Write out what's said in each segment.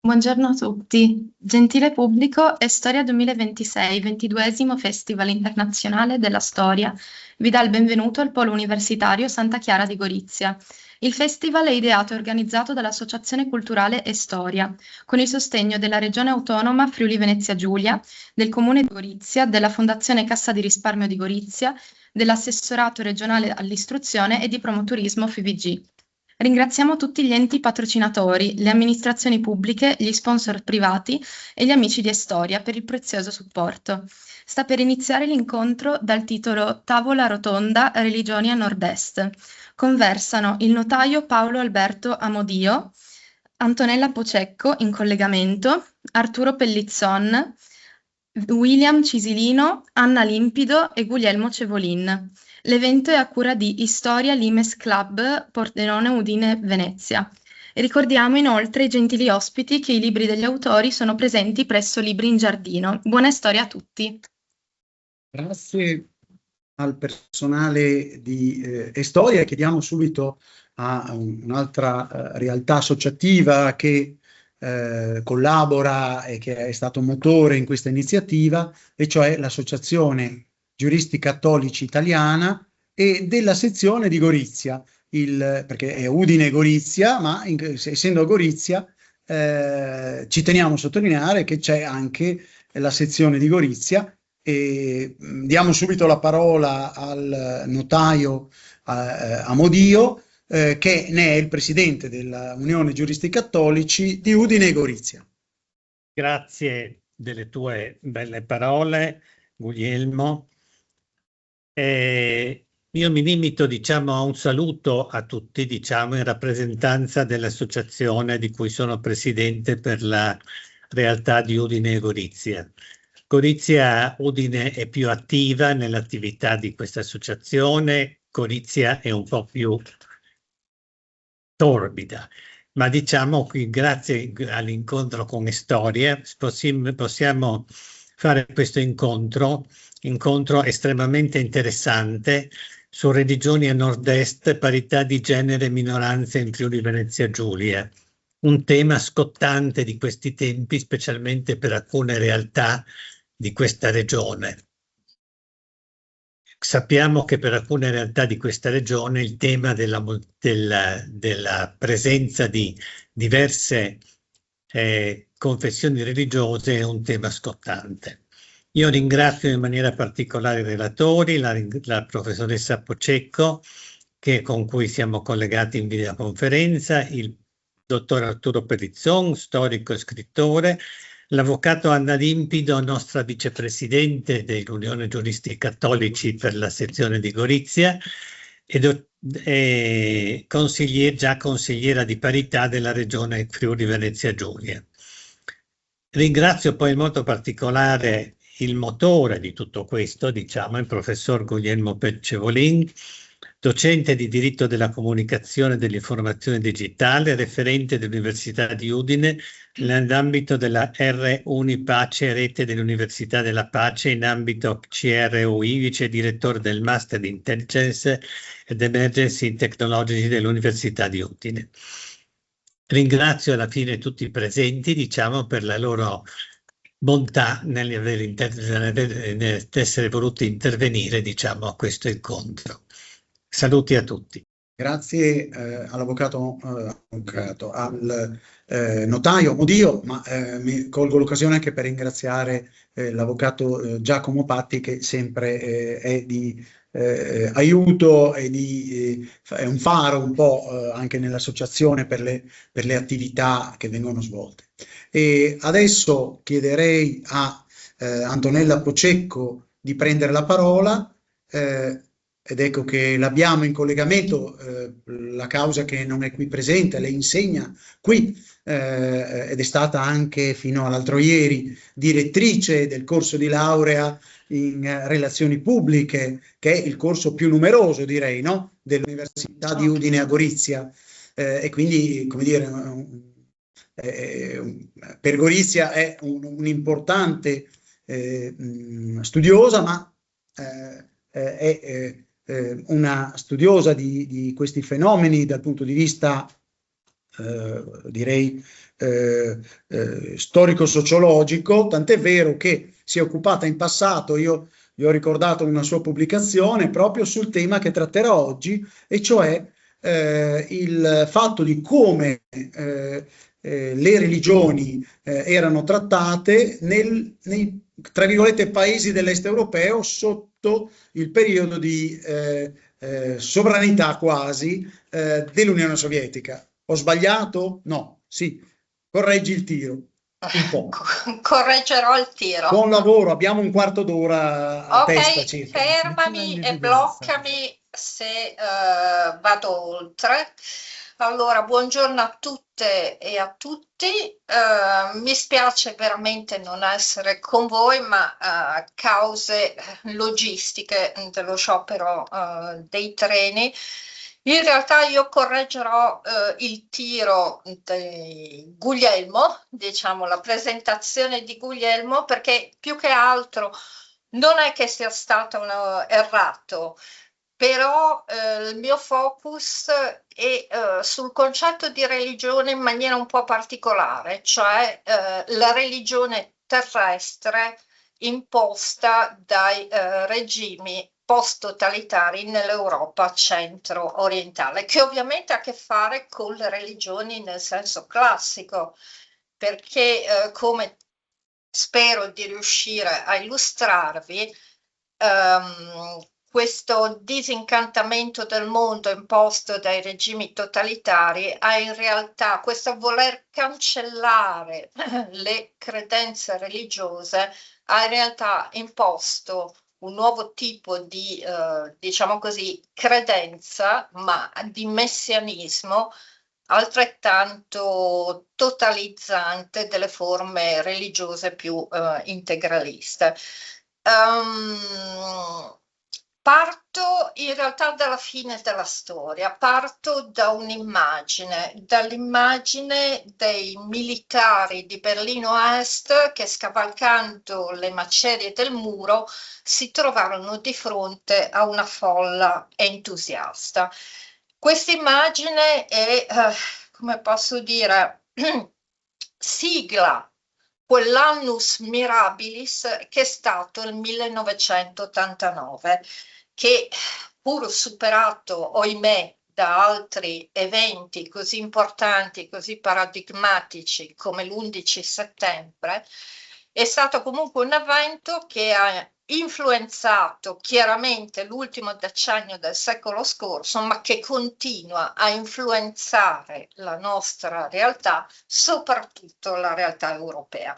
Buongiorno a tutti. Gentile pubblico, è Storia 2026, 22esimo Festival Internazionale della Storia. Vi dà il benvenuto al Polo Universitario Santa Chiara di Gorizia. Il festival è ideato e organizzato dall'Associazione Culturale e Storia, con il sostegno della Regione Autonoma Friuli Venezia Giulia, del Comune di Gorizia, della Fondazione Cassa di Risparmio di Gorizia, dell'Assessorato regionale all'istruzione e di Promoturismo FIVG. Ringraziamo tutti gli enti patrocinatori, le amministrazioni pubbliche, gli sponsor privati e gli amici di Estoria per il prezioso supporto. Sta per iniziare l'incontro dal titolo Tavola rotonda Religioni a Nord-Est. Conversano il notaio Paolo Alberto Amodio, Antonella Pocecco in collegamento, Arturo Pellizzon, William Cisilino, Anna Limpido e Guglielmo Cevolin. L'evento è a cura di Historia Limes Club Pordenone Udine Venezia. E ricordiamo inoltre ai gentili ospiti che i libri degli autori sono presenti presso Libri in Giardino. Buona storia a tutti. Grazie al personale di Estoria. Chiediamo subito a un'altra realtà associativa che collabora e che è stato motore in questa iniziativa, e cioè l'Associazione Giuristi Cattolici Italiana e della sezione di Gorizia, perché è Udine Gorizia, ma essendo a Gorizia ci teniamo a sottolineare che c'è anche la sezione di Gorizia. E diamo subito la parola al notaio Amodio, che ne è il presidente della Unione Giuristi Cattolici di Udine e Gorizia. Grazie delle tue belle parole, Guglielmo. Io mi limito, a un saluto a tutti, in rappresentanza dell'associazione di cui sono presidente per la realtà di Udine e Gorizia. Gorizia Udine è più attiva nell'attività di questa associazione, Gorizia è un po' più torbida, ma qui grazie all'incontro con Estoria possiamo fare questo incontro estremamente interessante su religioni a nord-est, parità di genere, minoranze in Friuli Venezia Giulia. Un tema scottante di questi tempi, specialmente per alcune realtà di questa regione. Sappiamo che per alcune realtà di questa regione il tema della presenza di diverse confessioni religiose è un tema scottante. Io ringrazio in maniera particolare i relatori, la professoressa Pocecco, con cui siamo collegati in videoconferenza, il dottor Arturo Pellizzon, storico e scrittore, l'avvocato Anna Limpido, nostra vicepresidente dell'Unione Giuristi Cattolici per la sezione di Gorizia e consigliera di parità della Regione Friuli Venezia Giulia. Ringrazio poi in modo particolare il motore di tutto questo, il professor Guglielmo Cevolin, docente di diritto della comunicazione e dell'informazione digitale, referente dell'Università di Udine nell'ambito della R-Uni Pace, rete dell'Università della Pace in ambito CRUI, vice direttore del Master di Intelligence ed Emergency Technology dell'Università di Udine. Ringrazio alla fine tutti i presenti, per la loro bontà nell'essere voluti intervenire, a questo incontro. Saluti a tutti. Grazie all'avvocato, al notaio Amodio, ma mi colgo l'occasione anche per ringraziare l'avvocato Giacomo Patti, che sempre è di aiuto e è un faro un po' anche nell'associazione per le attività che vengono svolte. E adesso chiederei a Antonella Pocecco di prendere la parola. Ed ecco che l'abbiamo in collegamento, la causa che non è qui presente, lei insegna qui ed è stata anche fino all'altro ieri direttrice del corso di laurea in relazioni pubbliche, che è il corso più numeroso, direi, no? Dell'Università di Udine a Gorizia, e quindi, come dire, per Gorizia è un'importante studiosa, ma è una studiosa di questi fenomeni dal punto di vista direi storico-sociologico, tant'è vero che si è occupata in passato, io vi ho ricordato una sua pubblicazione proprio sul tema che tratterò oggi, e cioè il fatto di come le religioni erano trattate nei, tra virgolette, paesi dell'est europeo sotto il periodo di sovranità quasi dell'Unione Sovietica. Ho sbagliato? No, sì, correggi il tiro. Un po'. Correggerò il tiro. Buon lavoro, abbiamo un quarto d'ora a testa circa. Fermami e bloccami se vado oltre. Allora, buongiorno a tutte e a tutti. Mi spiace veramente non essere con voi, ma cause logistiche dello sciopero dei treni. In realtà io correggerò il tiro di Guglielmo, diciamo la presentazione di Guglielmo, perché più che altro non è che sia stato errato, però il mio focus è sul concetto di religione in maniera un po' particolare, cioè la religione terrestre imposta dai regimi post-totalitari nell'Europa centro-orientale, che ovviamente ha a che fare con le religioni nel senso classico, perché come spero di riuscire a illustrarvi, questo disincantamento del mondo imposto dai regimi totalitari ha in realtà, questo voler cancellare le credenze religiose, ha in realtà imposto un nuovo tipo di, diciamo così, credenza, ma di messianismo altrettanto totalizzante delle forme religiose più integraliste. Parto in realtà dalla fine della storia, parto da un'immagine, dall'immagine dei militari di Berlino Est che, scavalcando le macerie del muro, si trovarono di fronte a una folla entusiasta. Questa immagine è, come posso dire, sigla quell'annus mirabilis che è stato il 1989, che pur superato, ohimè, da altri eventi così importanti, così paradigmatici come l'11 settembre, è stato comunque un evento che ha influenzato chiaramente l'ultimo decennio del secolo scorso, ma che continua a influenzare la nostra realtà, soprattutto la realtà europea.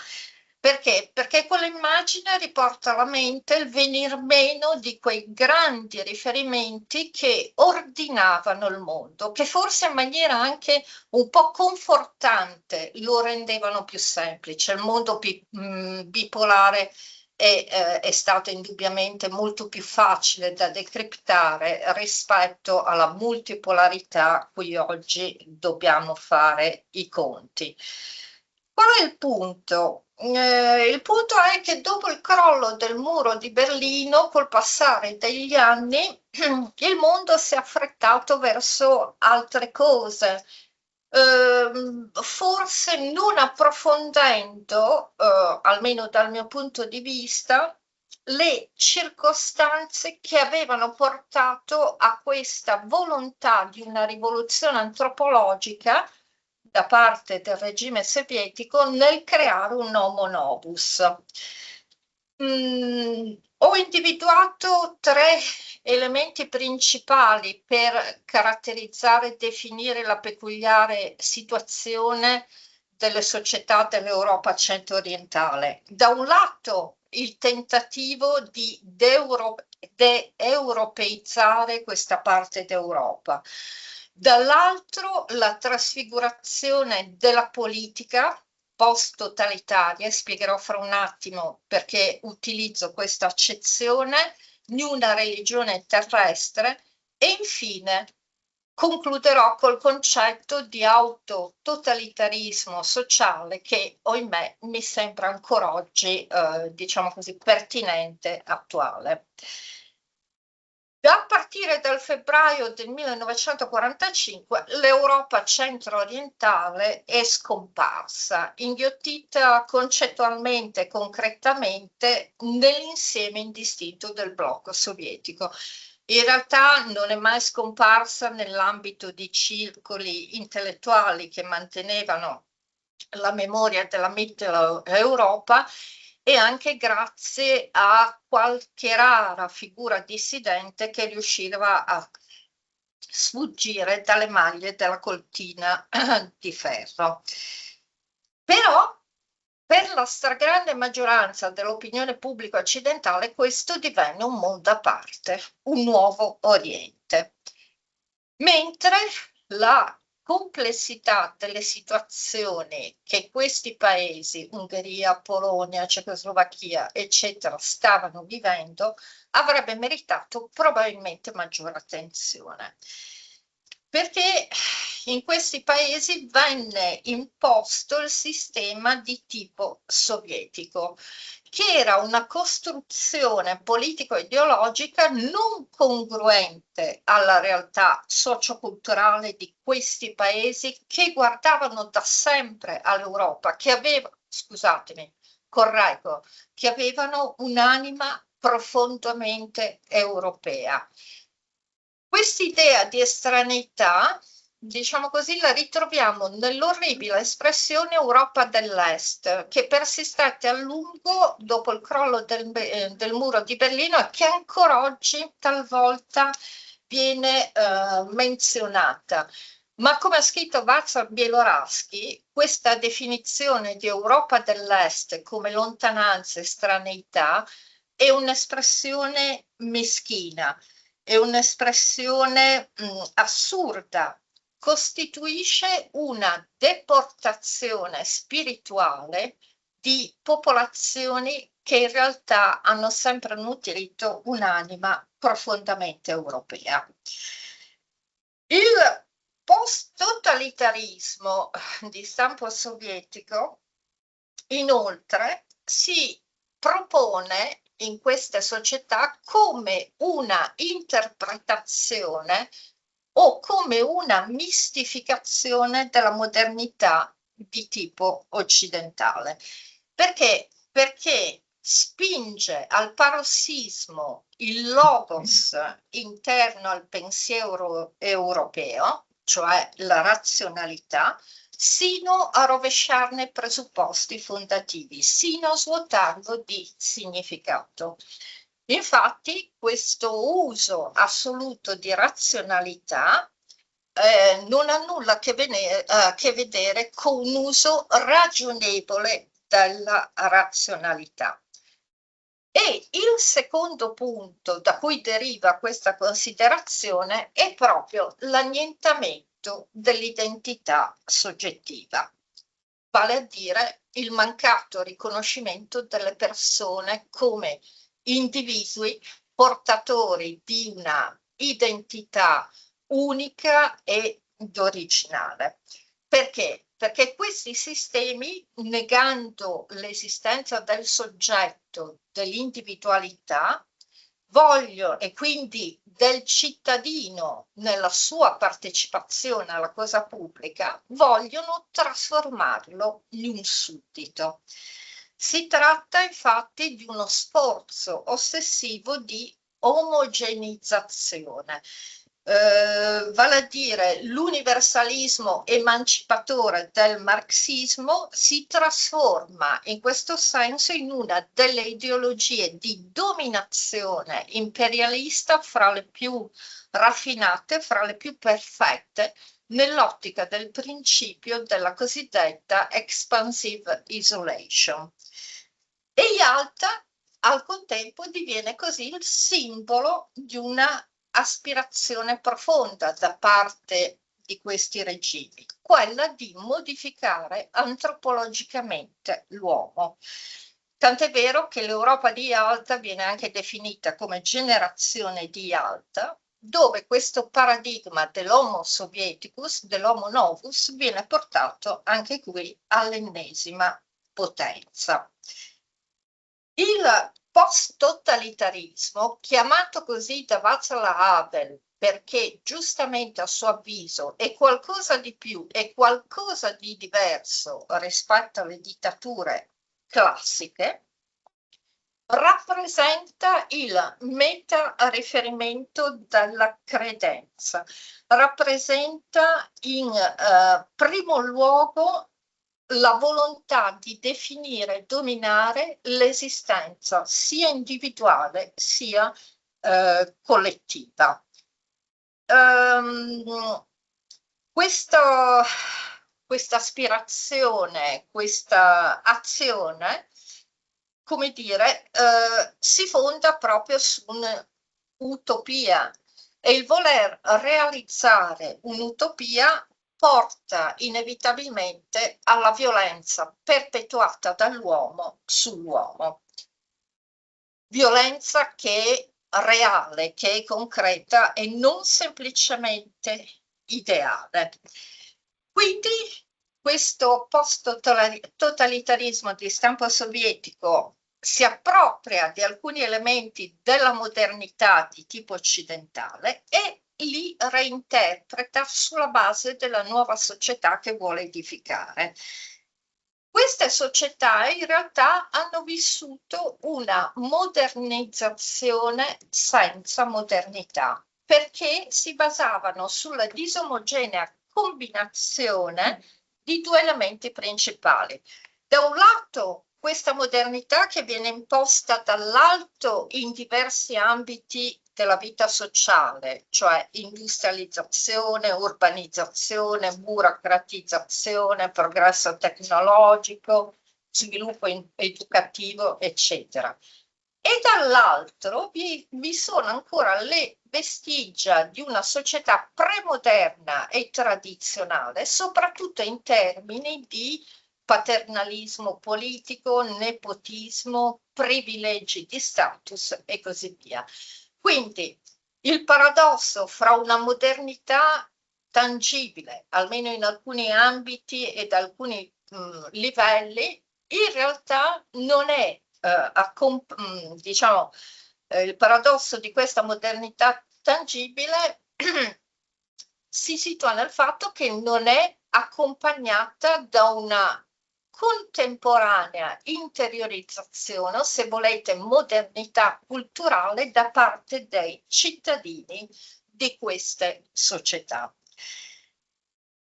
Perché? Perché quell'immagine riporta alla mente il venir meno di quei grandi riferimenti che ordinavano il mondo, che forse in maniera anche un po' confortante lo rendevano più semplice. Il mondo bipolare è stato indubbiamente molto più facile da decriptare rispetto alla multipolarità a cui oggi dobbiamo fare i conti. Qual è il punto? Il punto è che dopo il crollo del muro di Berlino, col passare degli anni, il mondo si è affrettato verso altre cose, forse non approfondendo, almeno dal mio punto di vista, le circostanze che avevano portato a questa volontà di una rivoluzione antropologica da parte del regime sovietico nel creare un homo novus. Ho individuato tre elementi principali per caratterizzare e definire la peculiare situazione delle società dell'Europa centro-orientale. Da un lato il tentativo di de-europeizzare questa parte d'Europa, dall'altro la trasfigurazione della politica post-totalitaria, e spiegherò fra un attimo perché utilizzo questa accezione, di una religione terrestre, e infine concluderò col concetto di autototalitarismo sociale che, ohimè, mi sembra ancora oggi, diciamo così, pertinente, attuale. A partire dal febbraio del 1945 l'Europa centro-orientale è scomparsa, inghiottita concettualmente e concretamente nell'insieme indistinto del blocco sovietico. In realtà non è mai scomparsa nell'ambito di circoli intellettuali che mantenevano la memoria della Mitteleuropa e anche grazie a qualche rara figura dissidente che riusciva a sfuggire dalle maglie della cortina di ferro. Però per la stragrande maggioranza dell'opinione pubblica occidentale questo divenne un mondo a parte, un nuovo Oriente. Mentre la complessità delle situazioni che questi paesi, Ungheria, Polonia, Cecoslovacchia, eccetera, stavano vivendo, avrebbe meritato probabilmente maggiore attenzione. Perché in questi paesi venne imposto il sistema di tipo sovietico, che era una costruzione politico-ideologica non congruente alla realtà socioculturale di questi paesi che guardavano da sempre all'Europa, che aveva, scusatemi, correggo, che avevano un'anima profondamente europea. Quest'idea di estraneità, diciamo così, la ritroviamo nell'orribile espressione Europa dell'Est, che persistette a lungo dopo il crollo del muro di Berlino e che ancora oggi talvolta viene menzionata. Ma come ha scritto Václav Bieloraski, questa definizione di Europa dell'Est come lontananza, estraneità, è un'espressione meschina. È un'espressione assurda, costituisce una deportazione spirituale di popolazioni che in realtà hanno sempre nutrito un'anima profondamente europea. Il post-totalitarismo di stampo sovietico, inoltre, si propone in queste società come una interpretazione o come una mistificazione della modernità di tipo occidentale. Perché? Perché spinge al parossismo il logos interno al pensiero europeo, cioè la razionalità, sino a rovesciarne i presupposti fondativi, sino a svuotarlo di significato. Infatti, questo uso assoluto di razionalità non ha nulla a che vedere con un uso ragionevole della razionalità. E il secondo punto da cui deriva questa considerazione è proprio l'annientamento dell'identità soggettiva, vale a dire il mancato riconoscimento delle persone come individui portatori di una identità unica ed originale. Perché? Perché questi sistemi, negando l'esistenza del soggetto, dell'individualità, vogliono, e quindi del cittadino nella sua partecipazione alla cosa pubblica, vogliono trasformarlo in un suddito. Si tratta infatti di uno sforzo ossessivo di omogeneizzazione. Vale a dire l'universalismo emancipatore del marxismo si trasforma in questo senso in una delle ideologie di dominazione imperialista fra le più raffinate, fra le più perfette, nell'ottica del principio della cosiddetta expansive isolation. E Yalta al contempo diviene così il simbolo di una aspirazione profonda da parte di questi regimi, quella di modificare antropologicamente l'uomo. Tant'è vero che l'Europa di Yalta viene anche definita come generazione di Yalta, dove questo paradigma dell'homo sovieticus, dell'homo novus, viene portato anche qui all'ennesima potenza. Il post-totalitarismo, chiamato così da Václav Havel, perché giustamente a suo avviso è qualcosa di più, è qualcosa di diverso rispetto alle dittature classiche, rappresenta il meta-riferimento della credenza, rappresenta in primo luogo la volontà di definire e dominare l'esistenza sia individuale sia collettiva. Questa aspirazione, questa azione, come dire, si fonda proprio su un'utopia, e il voler realizzare un'utopia porta inevitabilmente alla violenza perpetuata dall'uomo sull'uomo. Violenza che è reale, che è concreta e non semplicemente ideale. Quindi questo post-totalitarismo di stampo sovietico si appropria di alcuni elementi della modernità di tipo occidentale e li reinterpreta sulla base della nuova società che vuole edificare. Queste società in realtà hanno vissuto una modernizzazione senza modernità, perché si basavano sulla disomogenea combinazione di due elementi principali. Da un lato, questa modernità che viene imposta dall'alto in diversi ambiti della vita sociale, cioè industrializzazione, urbanizzazione, burocratizzazione, progresso tecnologico, sviluppo educativo, eccetera. E dall'altro vi sono ancora le vestigia di una società premoderna e tradizionale, soprattutto in termini di paternalismo politico, nepotismo, privilegi di status e così via. Quindi il paradosso fra una modernità tangibile, almeno in alcuni ambiti ed alcuni livelli, in realtà non è, diciamo, il paradosso di questa modernità tangibile si situa nel fatto che non è accompagnata da una contemporanea interiorizzazione, o se volete modernità culturale da parte dei cittadini di queste società.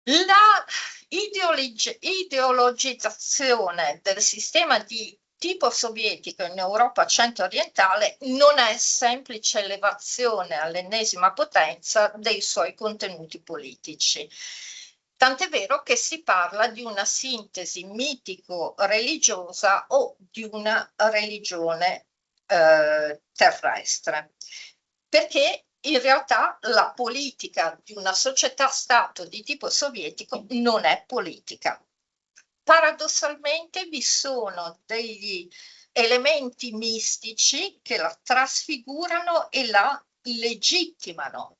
La ideologizzazione del sistema di tipo sovietico in Europa centro-orientale non è semplice elevazione all'ennesima potenza dei suoi contenuti politici. Tant'è vero che si parla di una sintesi mitico-religiosa o di una religione terrestre, perché in realtà la politica di una società-stato di tipo sovietico non è politica. Paradossalmente vi sono degli elementi mistici che la trasfigurano e la legittimano.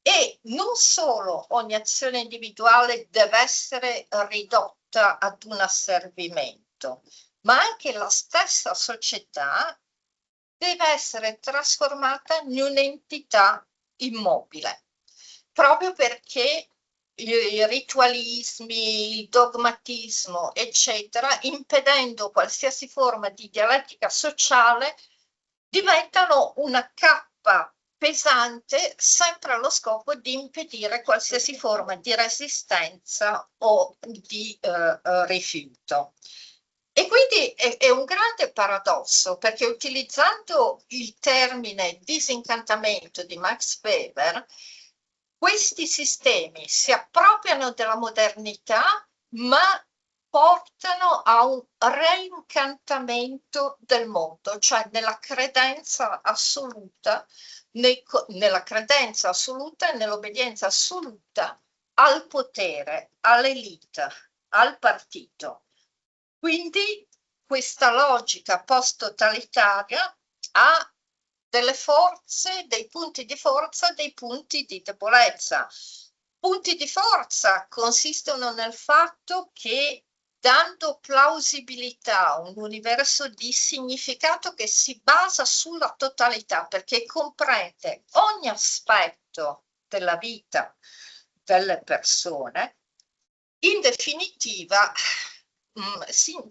E non solo ogni azione individuale deve essere ridotta ad un asservimento, ma anche la stessa società deve essere trasformata in un'entità immobile, proprio perché i ritualismi, il dogmatismo, eccetera, impedendo qualsiasi forma di dialettica sociale, diventano una cappa pesante sempre allo scopo di impedire qualsiasi forma di resistenza o di rifiuto. E quindi è un grande paradosso, perché utilizzando il termine disincantamento di Max Weber, questi sistemi si appropriano della modernità, ma portano a un reincantamento del mondo, cioè nella credenza assoluta e nell'obbedienza assoluta al potere, all'elite, al partito. Quindi questa logica post-totalitaria ha delle forze, dei punti di forza, dei punti di debolezza. Punti di forza consistono nel fatto che dando plausibilità a un universo di significato che si basa sulla totalità, perché comprende ogni aspetto della vita delle persone. In definitiva,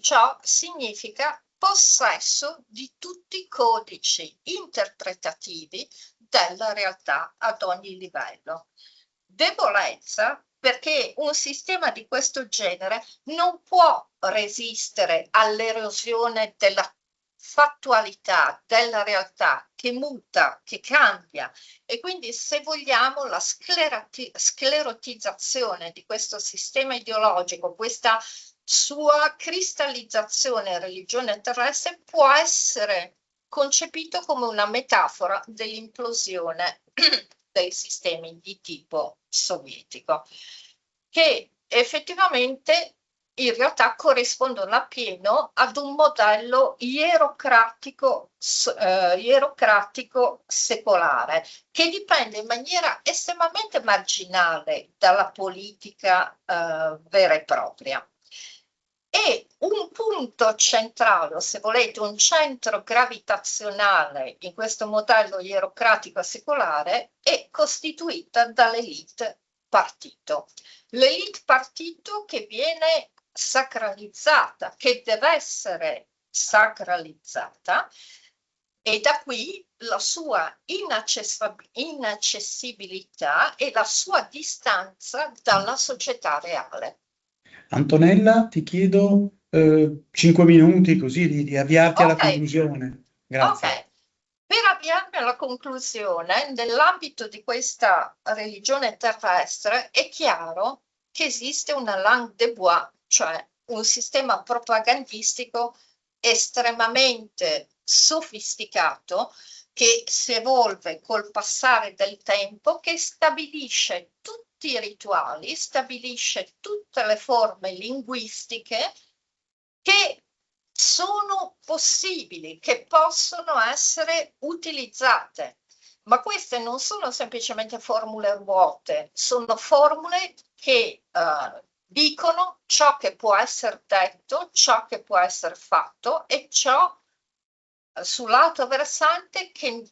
ciò significa possesso di tutti i codici interpretativi della realtà ad ogni livello. Debolezza perché un sistema di questo genere non può resistere all'erosione della fattualità, della realtà che muta, che cambia, e quindi, se vogliamo, la sclerotizzazione di questo sistema ideologico, questa sua cristallizzazione in religione terrestre, può essere concepito come una metafora dell'implosione dei sistemi di tipo sovietico, che effettivamente in realtà corrispondono appieno ad un modello ierocratico secolare, che dipende in maniera estremamente marginale dalla politica vera e propria. E un punto centrale, o se volete un centro gravitazionale in questo modello ierocratico secolare, è costituita dall'elite partito. L'elite partito che viene sacralizzata, che deve essere sacralizzata, e da qui la sua inaccessibilità e la sua distanza dalla società reale. Antonella, ti chiedo 5 minuti così di avviarti alla conclusione. Grazie. Ok. Per avviarmi alla conclusione, nell'ambito di questa religione terrestre è chiaro che esiste una langue de bois, cioè un sistema propagandistico estremamente sofisticato che si evolve col passare del tempo, che stabilisce tutti i rituali, stabilisce tutte le forme linguistiche che sono possibili, che possono essere utilizzate. Ma queste non sono semplicemente formule vuote, sono formule che dicono ciò che può essere detto, ciò che può essere fatto e ciò sull'altro versante che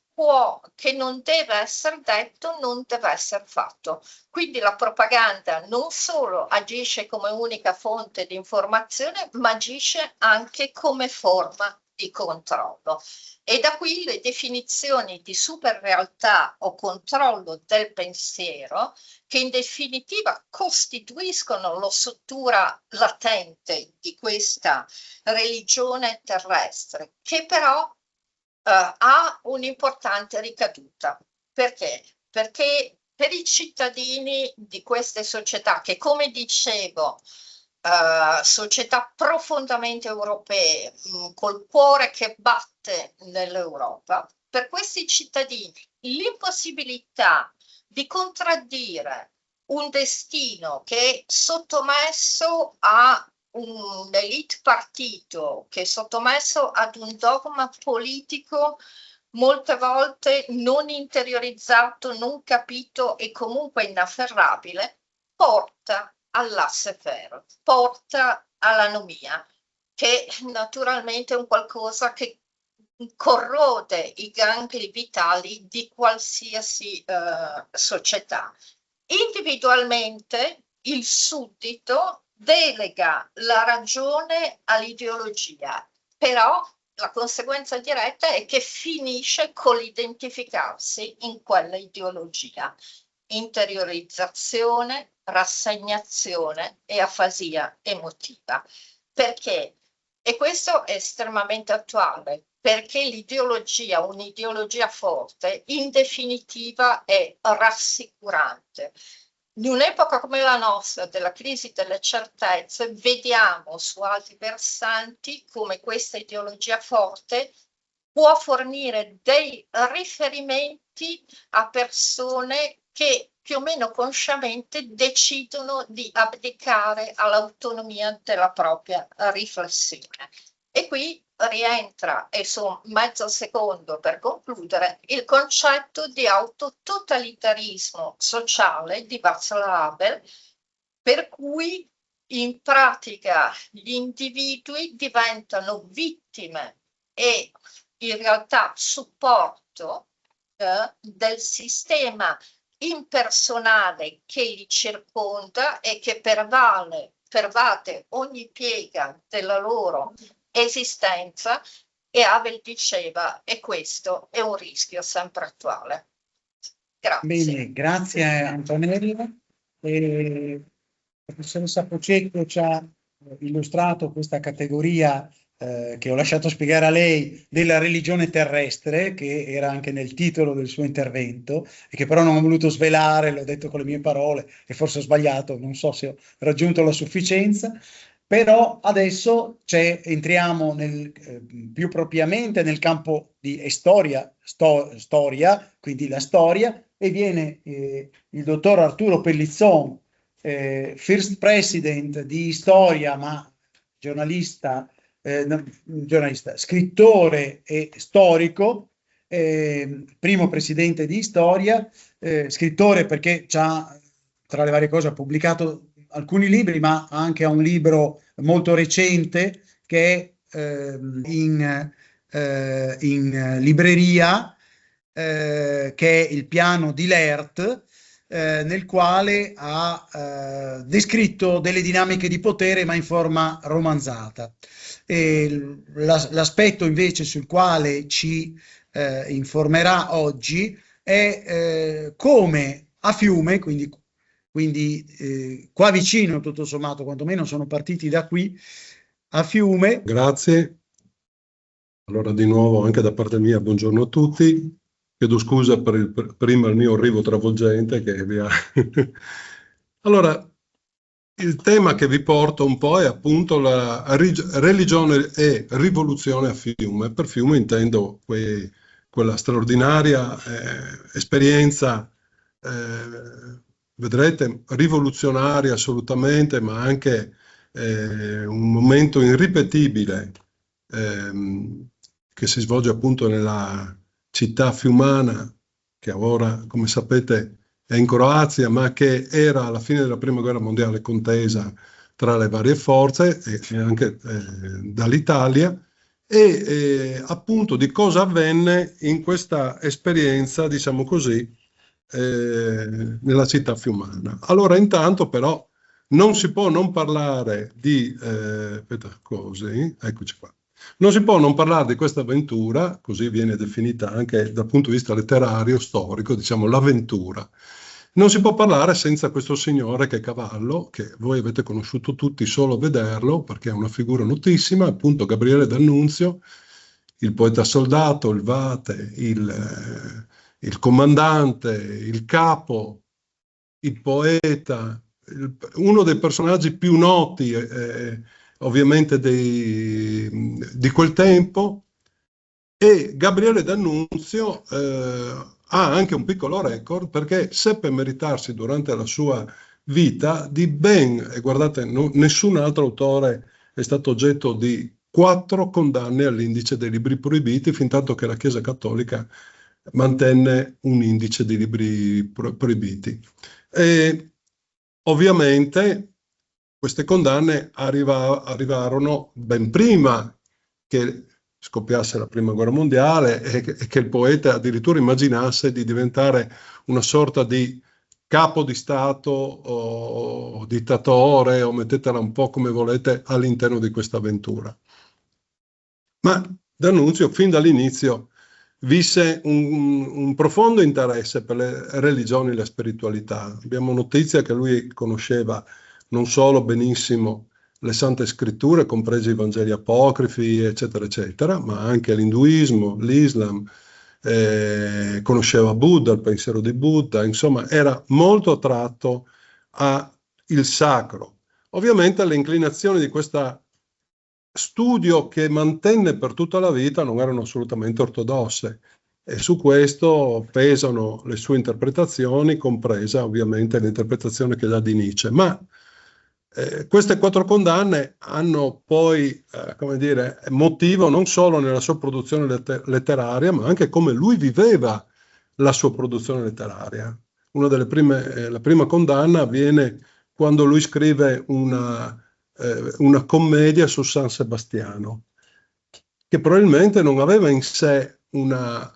non deve essere detto, non deve essere fatto. Quindi la propaganda non solo agisce come unica fonte di informazione, ma agisce anche come forma di controllo. E da qui le definizioni di superrealtà o controllo del pensiero, che in definitiva costituiscono l'ossatura latente di questa religione terrestre, che però ha un'importante ricaduta. Perché? Perché per i cittadini di queste società, che come dicevo, società profondamente europee, col cuore che batte nell'Europa, per questi cittadini l'impossibilità di contraddire un destino che è sottomesso a un'elite partito, che è sottomesso ad un dogma politico molte volte non interiorizzato, non capito e comunque inafferrabile, porta all'asse ferro, porta all'anomia, che naturalmente è un qualcosa che corrode i gangli vitali di qualsiasi società. Individualmente il suddito delega la ragione all'ideologia, però la conseguenza diretta è che finisce con l'identificarsi in quella ideologia. Interiorizzazione, rassegnazione e afasia emotiva. Perché? E questo è estremamente attuale, perché l'ideologia, un'ideologia forte, in definitiva è rassicurante. In un'epoca come la nostra, della crisi delle certezze, vediamo su altri versanti come questa ideologia forte può fornire dei riferimenti a persone che più o meno consciamente decidono di abdicare all'autonomia della propria riflessione. E qui rientra, e su mezzo secondo per concludere, il concetto di autototalitarismo sociale di Václav Havel, per cui in pratica gli individui diventano vittime e in realtà supporto del sistema impersonale che li circonda e che pervade ogni piega della loro esistenza. E Havel diceva, e questo è un rischio sempre attuale. Grazie. Bene, grazie Antonella. La professoressa Pocecco ci ha illustrato questa categoria che ho lasciato spiegare a lei della religione terrestre, che era anche nel titolo del suo intervento e che però non ho voluto svelare, l'ho detto con le mie parole e forse ho sbagliato, non so se ho raggiunto la sufficienza. Però adesso entriamo più propriamente nel campo di storia, quindi la storia, e viene il dottor Arturo Pellizzon, First President di storia, ma giornalista, scrittore e storico, primo presidente di storia, scrittore perché tra le varie cose ha pubblicato alcuni libri, ma anche ha un libro molto recente che è in libreria, che è Il piano di Lerth, nel quale ha descritto delle dinamiche di potere ma in forma romanzata. L'aspetto invece sul quale ci informerà oggi è come a Fiume, quindi qua vicino, tutto sommato, quantomeno sono partiti da qui, a Fiume. Grazie. Allora di nuovo anche da parte mia buongiorno a tutti. Chiedo scusa per prima il mio arrivo travolgente che vi ha... Allora, il tema che vi porto un po' è appunto la religione e rivoluzione a Fiume. Per Fiume intendo quella straordinaria esperienza, vedrete, rivoluzionaria assolutamente, ma anche un momento irripetibile che si svolge appunto nella città fiumana, che ora, come sapete, è in Croazia, ma che era alla fine della Prima Guerra Mondiale contesa tra le varie forze e anche dall'Italia, e appunto di cosa avvenne in questa esperienza, diciamo così, nella città fiumana. Allora, intanto però non si può non parlare di aspetta, così, eccoci qua. Non si può non parlare di questa avventura, così viene definita anche dal punto di vista letterario, storico, diciamo l'avventura. Non si può parlare senza questo signore che è Cavallo, che voi avete conosciuto tutti solo a vederlo, perché è una figura notissima, appunto Gabriele D'Annunzio, il poeta soldato, il vate, il comandante, il capo, il poeta, uno dei personaggi più noti ovviamente di quel tempo. E Gabriele D'Annunzio ha anche un piccolo record, perché seppe meritarsi durante la sua vita di e guardate, nessun altro autore è stato oggetto di 4 condanne all'indice dei libri proibiti, fin tanto che la Chiesa Cattolica mantenne un indice di libri proibiti. E ovviamente queste condanne arrivarono ben prima che scoppiasse la Prima Guerra Mondiale e che il poeta addirittura immaginasse di diventare una sorta di capo di Stato o dittatore, o mettetela un po' come volete, all'interno di questa avventura. Ma D'Annunzio fin dall'inizio visse un profondo interesse per le religioni e la spiritualità. Abbiamo notizia che lui conosceva non solo benissimo le Sante Scritture, compresi i Vangeli apocrifi, eccetera, eccetera, ma anche l'induismo, l'Islam, conosceva Buddha, il pensiero di Buddha, insomma era molto attratto al sacro. Ovviamente le inclinazioni di questo studio che mantenne per tutta la vita non erano assolutamente ortodosse, e su questo pesano le sue interpretazioni, compresa ovviamente l'interpretazione che dà di Nietzsche. Ma queste 4 condanne hanno poi, come dire, motivo non solo nella sua produzione letteraria, ma anche come lui viveva la sua produzione letteraria. Una delle prime, la prima condanna avviene quando lui scrive una commedia su San Sebastiano, che probabilmente non aveva in sé un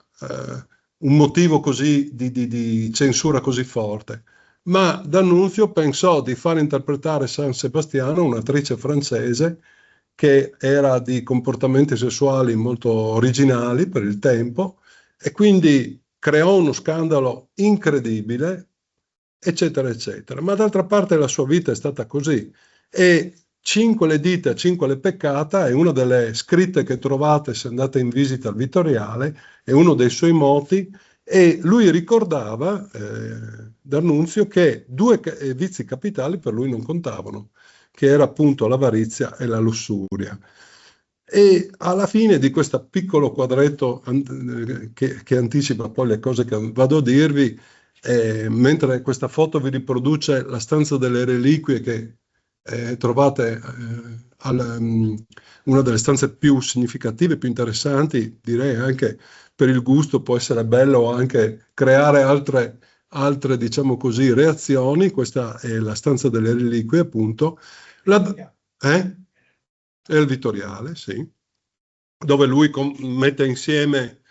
motivo così di censura così forte, ma D'Annunzio pensò di far interpretare San Sebastiano un'attrice francese che era di comportamenti sessuali molto originali per il tempo, e quindi creò uno scandalo incredibile, eccetera, eccetera. Ma d'altra parte la sua vita è stata così. E 5 le dita, 5 le peccata è una delle scritte che trovate se andate in visita al Vittoriale, è uno dei suoi moti, e lui ricordava, D'Annunzio, che 2 vizi capitali per lui non contavano, che era appunto l'avarizia e la lussuria. E alla fine di questo piccolo quadretto che anticipa poi le cose che vado a dirvi, mentre questa foto vi riproduce la stanza delle reliquie che trovate una delle stanze più significative, più interessanti, direi anche per il gusto, può essere bello anche creare altre, diciamo così, reazioni. Questa è la stanza delle reliquie, appunto. È il Vittoriale, sì, dove lui mette insieme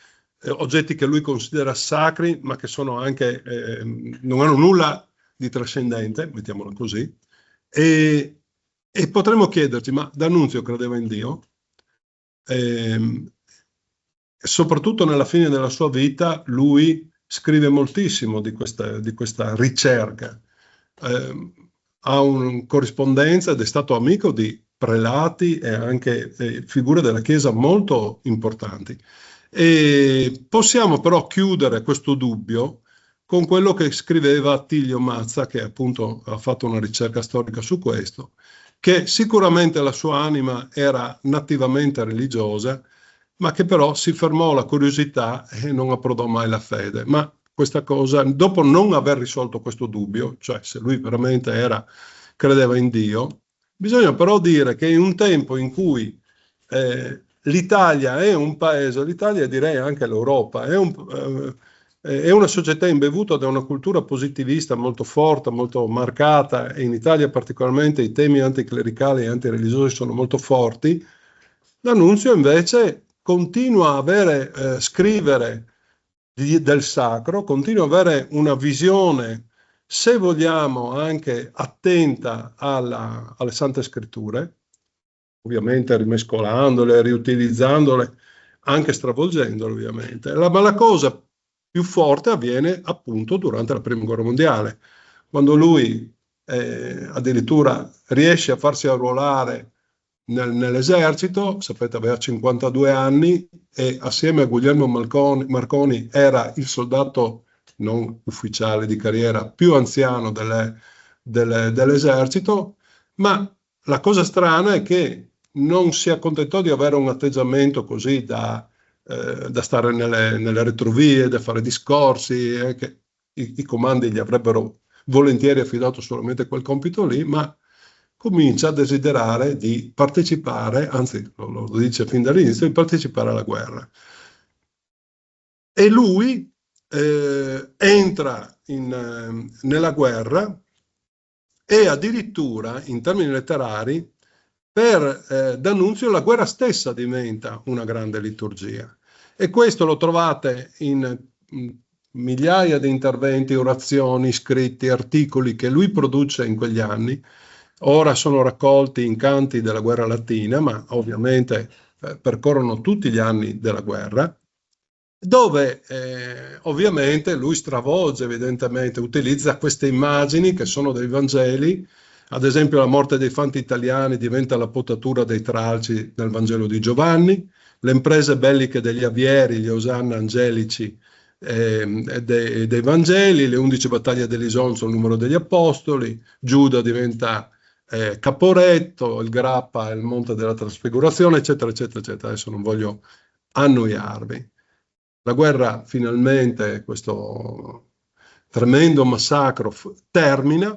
oggetti che lui considera sacri, ma che sono anche, non hanno nulla di trascendente, mettiamolo così, e potremmo chiederci, ma D'Annunzio credeva in Dio? Soprattutto nella fine della sua vita lui scrive moltissimo di questa ricerca, ha una corrispondenza ed è stato amico di prelati e anche figure della Chiesa molto importanti. E possiamo però chiudere questo dubbio con quello che scriveva Attilio Mazza, che appunto ha fatto una ricerca storica su questo, che sicuramente la sua anima era nativamente religiosa, ma che però si fermò alla curiosità e non approdò mai la fede. Ma questa cosa, dopo non aver risolto questo dubbio, cioè se lui veramente credeva in Dio, bisogna però dire che in un tempo in cui l'Italia è un paese, l'Italia direi anche l'Europa, è una società imbevuta da una cultura positivista molto forte, molto marcata, e in Italia particolarmente i temi anticlericali e antireligiosi sono molto forti. D'Annunzio invece continua a scrivere del sacro, continua a avere una visione, se vogliamo, anche attenta alle Sante Scritture, ovviamente rimescolandole, riutilizzandole, anche stravolgendole ovviamente. Ma la cosa più forte avviene appunto durante la Prima Guerra Mondiale, quando lui addirittura riesce a farsi arruolare nell'esercito. Sapete, aveva 52 anni e assieme a Guglielmo Marconi era il soldato non ufficiale di carriera più anziano dell'esercito, ma la cosa strana è che non si accontentò di avere un atteggiamento così da stare nelle retrovie, da fare discorsi, che i comandi gli avrebbero volentieri affidato solamente quel compito lì, ma comincia a desiderare di partecipare, anzi lo dice fin dall'inizio, di partecipare alla guerra. E lui entra nella guerra, e addirittura in termini letterari per D'Annunzio la guerra stessa diventa una grande liturgia, e questo lo trovate in migliaia di interventi, orazioni, scritti, articoli che lui produce in quegli anni. Ora sono raccolti in Canti della guerra latina, ma ovviamente percorrono tutti gli anni della guerra, dove ovviamente lui stravolge, evidentemente utilizza queste immagini che sono dei Vangeli. Ad esempio la morte dei fanti italiani diventa la potatura dei tralci nel Vangelo di Giovanni, le imprese belliche degli avieri, gli osanna angelici dei Vangeli, le 11 battaglie dell'Isonzo, il numero degli apostoli, Giuda diventa Caporetto, il Grappa, il Monte della Trasfigurazione, eccetera, eccetera, eccetera. Adesso non voglio annoiarvi. La guerra finalmente, questo tremendo massacro termina,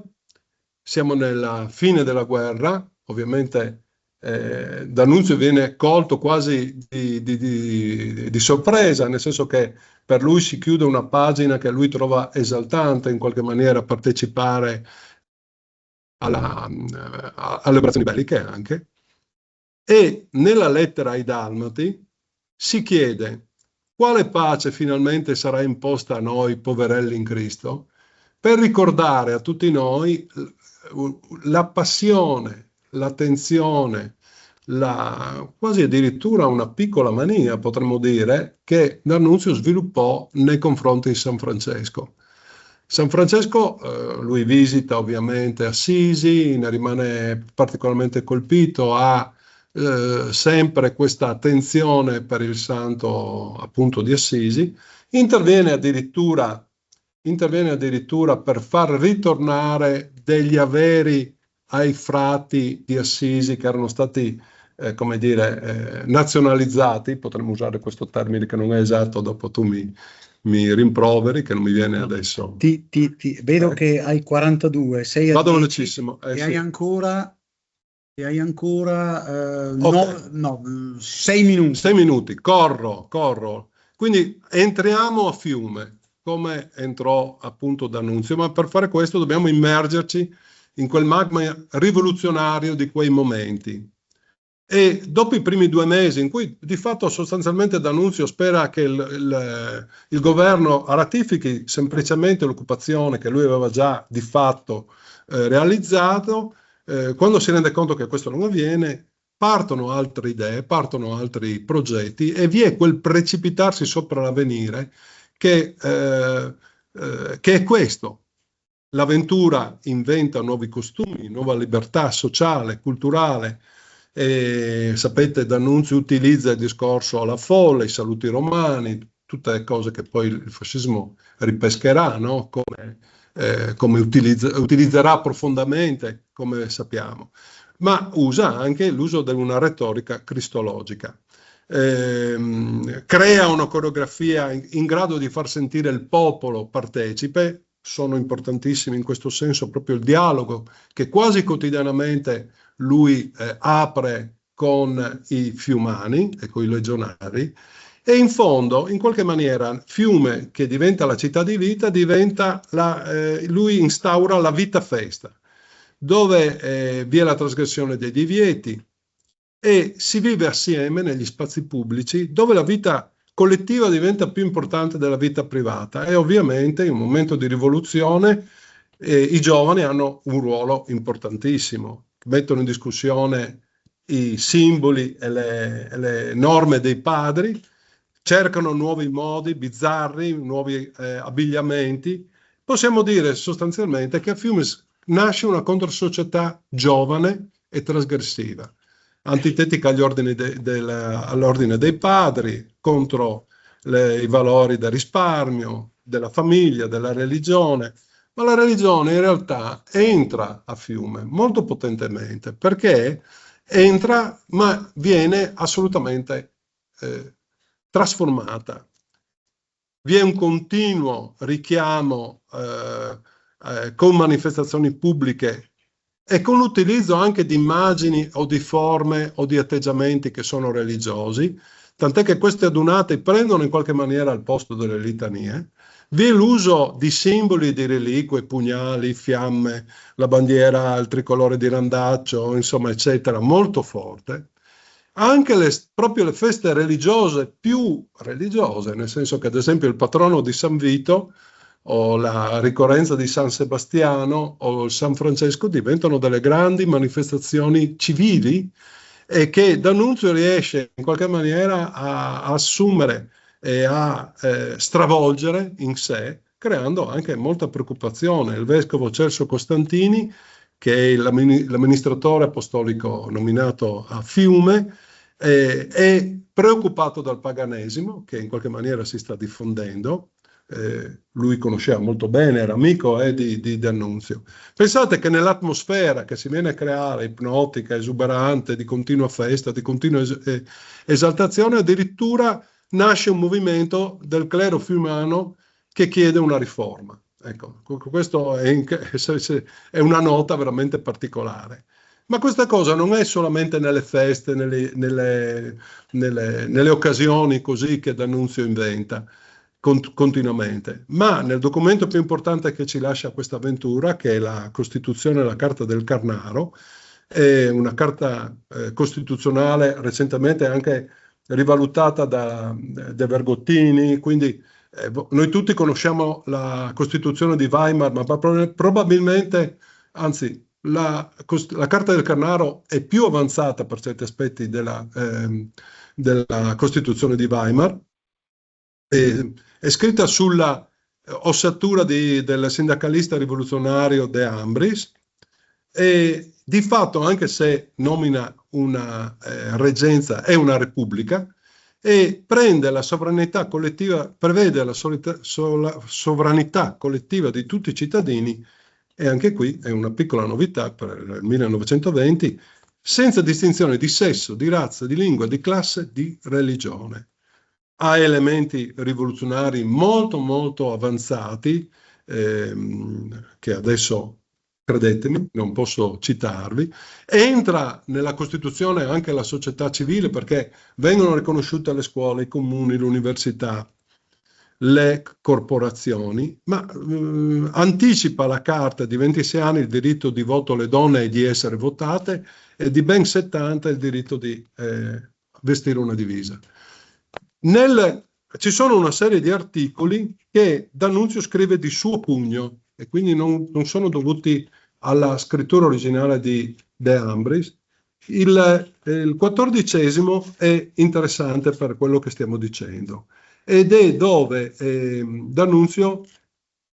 siamo nella fine della guerra, ovviamente D'Annunzio viene colto quasi di sorpresa, nel senso che per lui si chiude una pagina che lui trova esaltante in qualche maniera partecipare alle operazioni belliche anche. E nella lettera ai Dalmati si chiede quale pace finalmente sarà imposta a noi poverelli in Cristo, per ricordare a tutti noi la passione, l'attenzione, quasi addirittura una piccola mania, potremmo dire, che D'Annunzio sviluppò nei confronti di San Francesco. San Francesco, lui visita ovviamente Assisi, ne rimane particolarmente colpito, ha sempre questa attenzione per il santo appunto di Assisi, interviene addirittura per far ritornare degli averi ai frati di Assisi che erano stati come dire, nazionalizzati, potremmo usare questo termine che non è esatto, dopo tu mi rimproveri, che non mi viene adesso. Vedo che hai 42, sei vado velocissimo. E sì. hai ancora 6 minuti. 6 minuti, corro. Quindi entriamo a Fiume, come entrò appunto D'Annunzio, ma per fare questo dobbiamo immergerci in quel magma rivoluzionario di quei momenti. E dopo i primi 2 mesi in cui di fatto sostanzialmente D'Annunzio spera che il governo ratifichi semplicemente l'occupazione che lui aveva già di fatto realizzato, quando si rende conto che questo non avviene, partono altre idee, partono altri progetti e vi è quel precipitarsi sopra l'avvenire che è questo. L'avventura inventa nuovi costumi, nuova libertà sociale, culturale. E, sapete, D'Annunzio utilizza il discorso alla folla, i saluti romani, tutte le cose che poi il fascismo ripescherà, no? Come utilizzerà profondamente, come sappiamo, ma usa anche l'uso di una retorica cristologica. Crea una coreografia in grado di far sentire il popolo partecipe. Sono importantissimi in questo senso proprio il dialogo che quasi quotidianamente lui apre con i fiumani e con i legionari, e in fondo, in qualche maniera, Fiume, che diventa la città di vita, lui instaura la vita festa, dove vi è la trasgressione dei divieti e si vive assieme negli spazi pubblici, dove la vita collettiva diventa più importante della vita privata, e ovviamente in un momento di rivoluzione i giovani hanno un ruolo importantissimo, mettono in discussione i simboli e le norme dei padri, cercano nuovi modi bizzarri, nuovi abbigliamenti. Possiamo dire sostanzialmente che a Fiume nasce una controsocietà giovane e trasgressiva, antitetica all'ordine dei padri, contro i valori del risparmio, della famiglia, della religione. Ma la religione in realtà entra a Fiume molto potentemente, perché entra ma viene assolutamente trasformata. Vi è un continuo richiamo con manifestazioni pubbliche e con l'utilizzo anche di immagini o di forme o di atteggiamenti che sono religiosi, tant'è che queste adunate prendono in qualche maniera il posto delle litanie. Vi è l'uso di simboli, di reliquie, pugnali, fiamme, la bandiera, il tricolore di Randaccio, insomma, eccetera, molto forte. Anche proprio le feste religiose, più religiose, nel senso che ad esempio il patrono di San Vito o la ricorrenza di San Sebastiano o il San Francesco diventano delle grandi manifestazioni civili e che D'Annunzio riesce in qualche maniera a assumere e a stravolgere in sé, creando anche molta preoccupazione. Il vescovo Celso Costantini, che è l'amministratore apostolico nominato a Fiume, è preoccupato dal paganesimo che in qualche maniera si sta diffondendo. Lui conosceva molto bene, era amico di D'Annunzio. Pensate che nell'atmosfera che si viene a creare, ipnotica, esuberante, di continua festa, di continua esaltazione, addirittura nasce un movimento del clero fiumano che chiede una riforma. Ecco, questo è una nota veramente particolare. Ma questa cosa non è solamente nelle feste, nelle occasioni così che D'Annunzio inventa. continuamente. Ma nel documento più importante che ci lascia questa avventura, che è la Costituzione, la Carta del Carnaro, è una carta costituzionale recentemente anche rivalutata da De Vergottini, quindi noi tutti conosciamo la Costituzione di Weimar, ma probabilmente, anzi, la Carta del Carnaro è più avanzata per certi aspetti della Costituzione di Weimar. È scritta sulla ossatura del sindacalista rivoluzionario De Ambris, e di fatto, anche se nomina una reggenza, è una repubblica, e prende la sovranità collettiva, prevede la sovranità collettiva di tutti i cittadini, e anche qui è una piccola novità per il 1920, senza distinzione di sesso, di razza, di lingua, di classe, di religione. Ha elementi rivoluzionari molto molto avanzati, che adesso, credetemi, non posso citarvi. Entra nella Costituzione anche la società civile, perché vengono riconosciute le scuole, i comuni, le università, le corporazioni, ma anticipa la Carta di 26 anni il diritto di voto alle donne e di essere votate, e di ben 70 il diritto di vestire una divisa. Ci sono una serie di articoli che D'Annunzio scrive di suo pugno, e quindi non sono dovuti alla scrittura originale di De Ambris. Il 14° è interessante per quello che stiamo dicendo, ed è dove D'Annunzio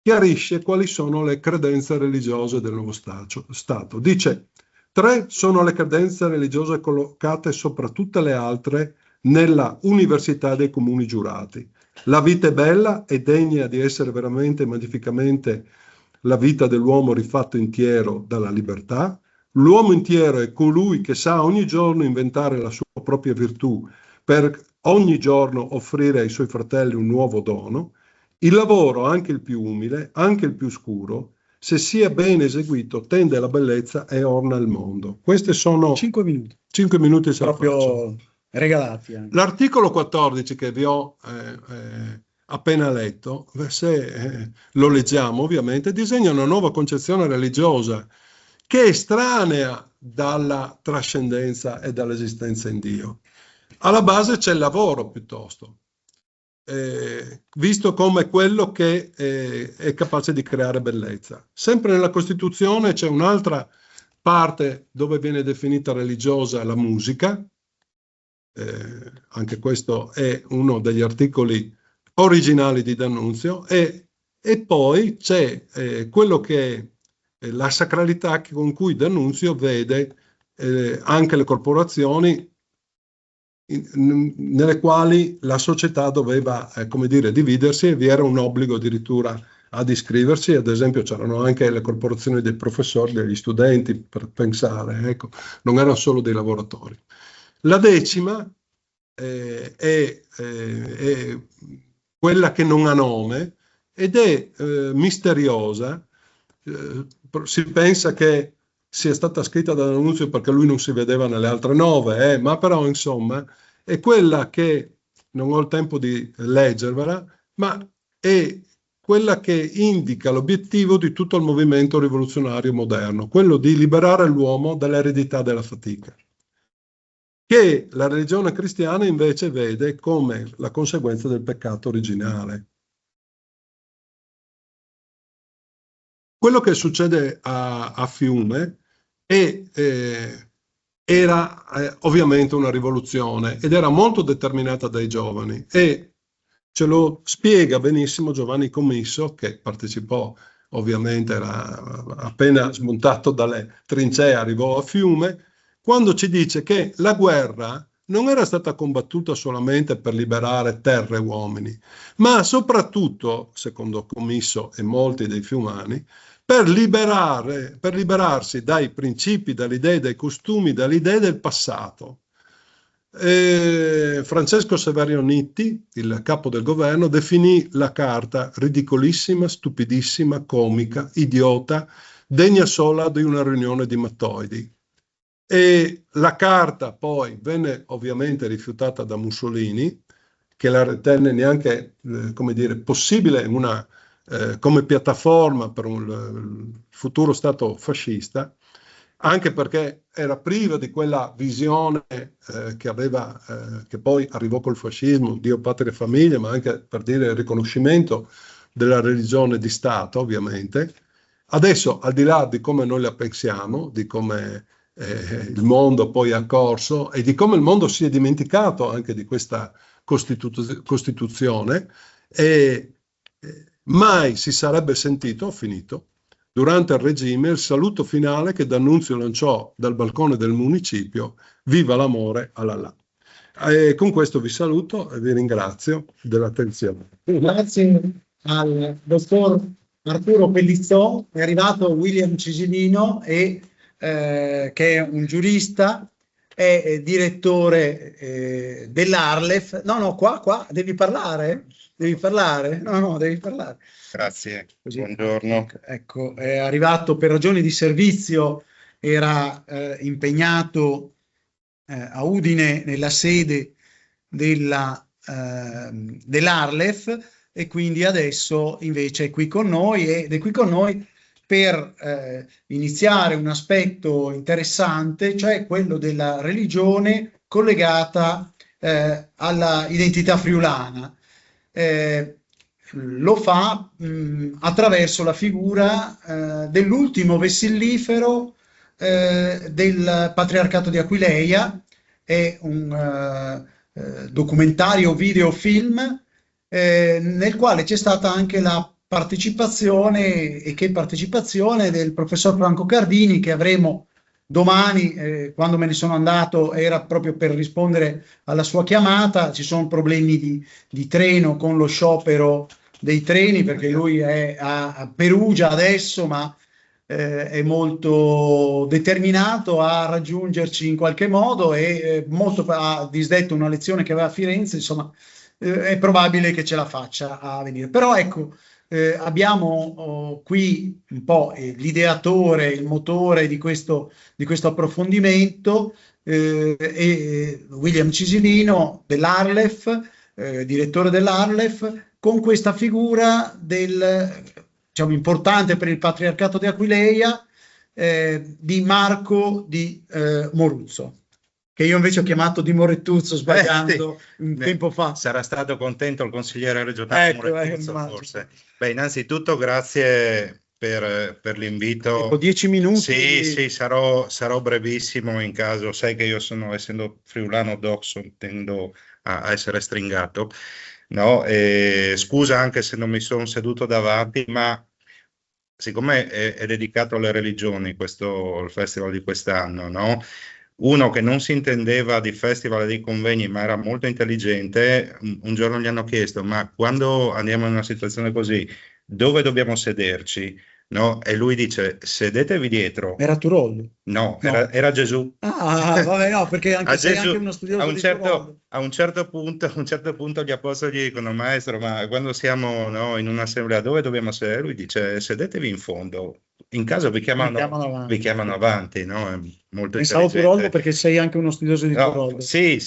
chiarisce quali sono le credenze religiose del nuovo Stato. Dice: 3 sono le credenze religiose collocate sopra tutte le altre nella università dei comuni giurati. La vita è bella e degna di essere veramente e magnificamente la vita dell'uomo rifatto intiero dalla libertà. L'uomo intiero è colui che sa ogni giorno inventare la sua propria virtù per ogni giorno offrire ai suoi fratelli un nuovo dono. Il lavoro, anche il più umile, anche il più scuro, se sia ben eseguito, tende alla bellezza e orna il mondo. Queste sono 5 minuti. 5 minuti proprio regalati. L'articolo 14 che vi ho appena letto, se lo leggiamo ovviamente, disegna una nuova concezione religiosa che è estranea dalla trascendenza e dall'esistenza in Dio. Alla base c'è il lavoro, piuttosto, visto come quello che è capace di creare bellezza. Sempre nella Costituzione c'è un'altra parte dove viene definita religiosa la musica. Anche questo è uno degli articoli originali di D'Annunzio, e poi c'è quello che è la sacralità con cui D'Annunzio vede anche le corporazioni nelle quali la società doveva, come dire, dividersi, e vi era un obbligo addirittura ad iscriversi. Ad esempio c'erano anche le corporazioni dei professori, degli studenti, per pensare, ecco, non erano solo dei lavoratori. La 10ª è quella che non ha nome ed è misteriosa. Si pensa che sia stata scritta da D'Annunzio perché lui non si vedeva nelle altre 9, ma però insomma è quella che, non ho il tempo di leggervela, ma è quella che indica l'obiettivo di tutto il movimento rivoluzionario moderno, quello di liberare l'uomo dall'eredità della fatica, che la religione cristiana invece vede come la conseguenza del peccato originale. Quello che succede a Fiume era ovviamente una rivoluzione, ed era molto determinata dai giovani, e ce lo spiega benissimo Giovanni Commisso, che partecipò, ovviamente era appena smontato dalle trincee, arrivò a Fiume, quando ci dice che la guerra non era stata combattuta solamente per liberare terre e uomini, ma soprattutto, secondo Commisso e molti dei fiumani, per liberarsi dai principi, dalle idee, dai costumi, dalle idee del passato. Francesco Saverio Nitti, il capo del governo, definì la carta ridicolissima, stupidissima, comica, idiota, degna sola di una riunione di mattoidi. E la carta poi venne ovviamente rifiutata da Mussolini, che la ritenne neanche come dire, possibile come piattaforma per un futuro Stato fascista, anche perché era priva di quella visione che poi arrivò col fascismo, Dio, patria e famiglia, ma anche per dire il riconoscimento della religione di Stato, ovviamente. Adesso, al di là di come noi la pensiamo, di come il mondo poi ha corso e di come il mondo si è dimenticato anche di questa Costituzione, mai si sarebbe sentito, ho finito, durante il regime il saluto finale che D'Annunzio lanciò dal balcone del municipio: viva l'amore all'Allah. E con questo vi saluto e vi ringrazio dell'attenzione. Grazie al dottor Arturo Pellizzò. È arrivato William Cisilino, che è un giurista, è direttore dell'Arlef. No, qua, devi parlare? Devi parlare? No, devi parlare. Grazie, Così. buongiorno. Ecco, è arrivato per ragioni di servizio, era impegnato a Udine nella sede dell'Arlef, e quindi adesso invece è qui con noi, ed è qui con noi per iniziare un aspetto interessante, cioè quello della religione collegata alla identità friulana. Lo fa attraverso la figura dell'ultimo vessillifero del Patriarcato di Aquileia. È un documentario videofilm nel quale c'è stata anche la partecipazione, e che partecipazione, del professor Franco Cardini, che avremo domani. Quando me ne sono andato era proprio per rispondere alla sua chiamata. Ci sono problemi di treno con lo sciopero dei treni, perché lui è a Perugia adesso, ma è molto determinato a raggiungerci in qualche modo, e ha disdetto una lezione che aveva a Firenze. Insomma, è probabile che ce la faccia a venire. Però ecco, abbiamo qui un po' l'ideatore, il motore di questo approfondimento, William Cisilino dell'Arlef, direttore dell'Arlef, con questa figura diciamo, importante per il Patriarcato di Aquileia, di Marco di Moruzzo, che io invece ho chiamato di Morettuzzo, sbagliando un tempo fa. Sarà stato contento il consigliere regionale Morettuzzo, forse. Beh, innanzitutto grazie per l'invito. Ecco, 10 minuti. Sì, sarò brevissimo in caso. Sai che io essendo friulano doxo, tendo a essere stringato. No? Scusa anche se non mi sono seduto davanti, ma siccome è dedicato alle religioni il festival di quest'anno, no? Uno che non si intendeva di festival e di convegni, ma era molto intelligente, un giorno gli hanno chiesto: ma quando andiamo in una situazione così, dove dobbiamo sederci? No? E lui dice: sedetevi dietro. Era Turoldo? No. Era Gesù. Ah, vabbè, no, perché anche sei Gesù, anche uno studioso di Turoldo. A un certo punto gli apostoli dicono: maestro, ma quando siamo in un'assemblea, dove dobbiamo sedere? Lui dice: sedetevi in fondo. In caso vi chiamano avanti, no? È molto Pensavo Turoldo perché sei anche uno studioso di Turoldo. Sì.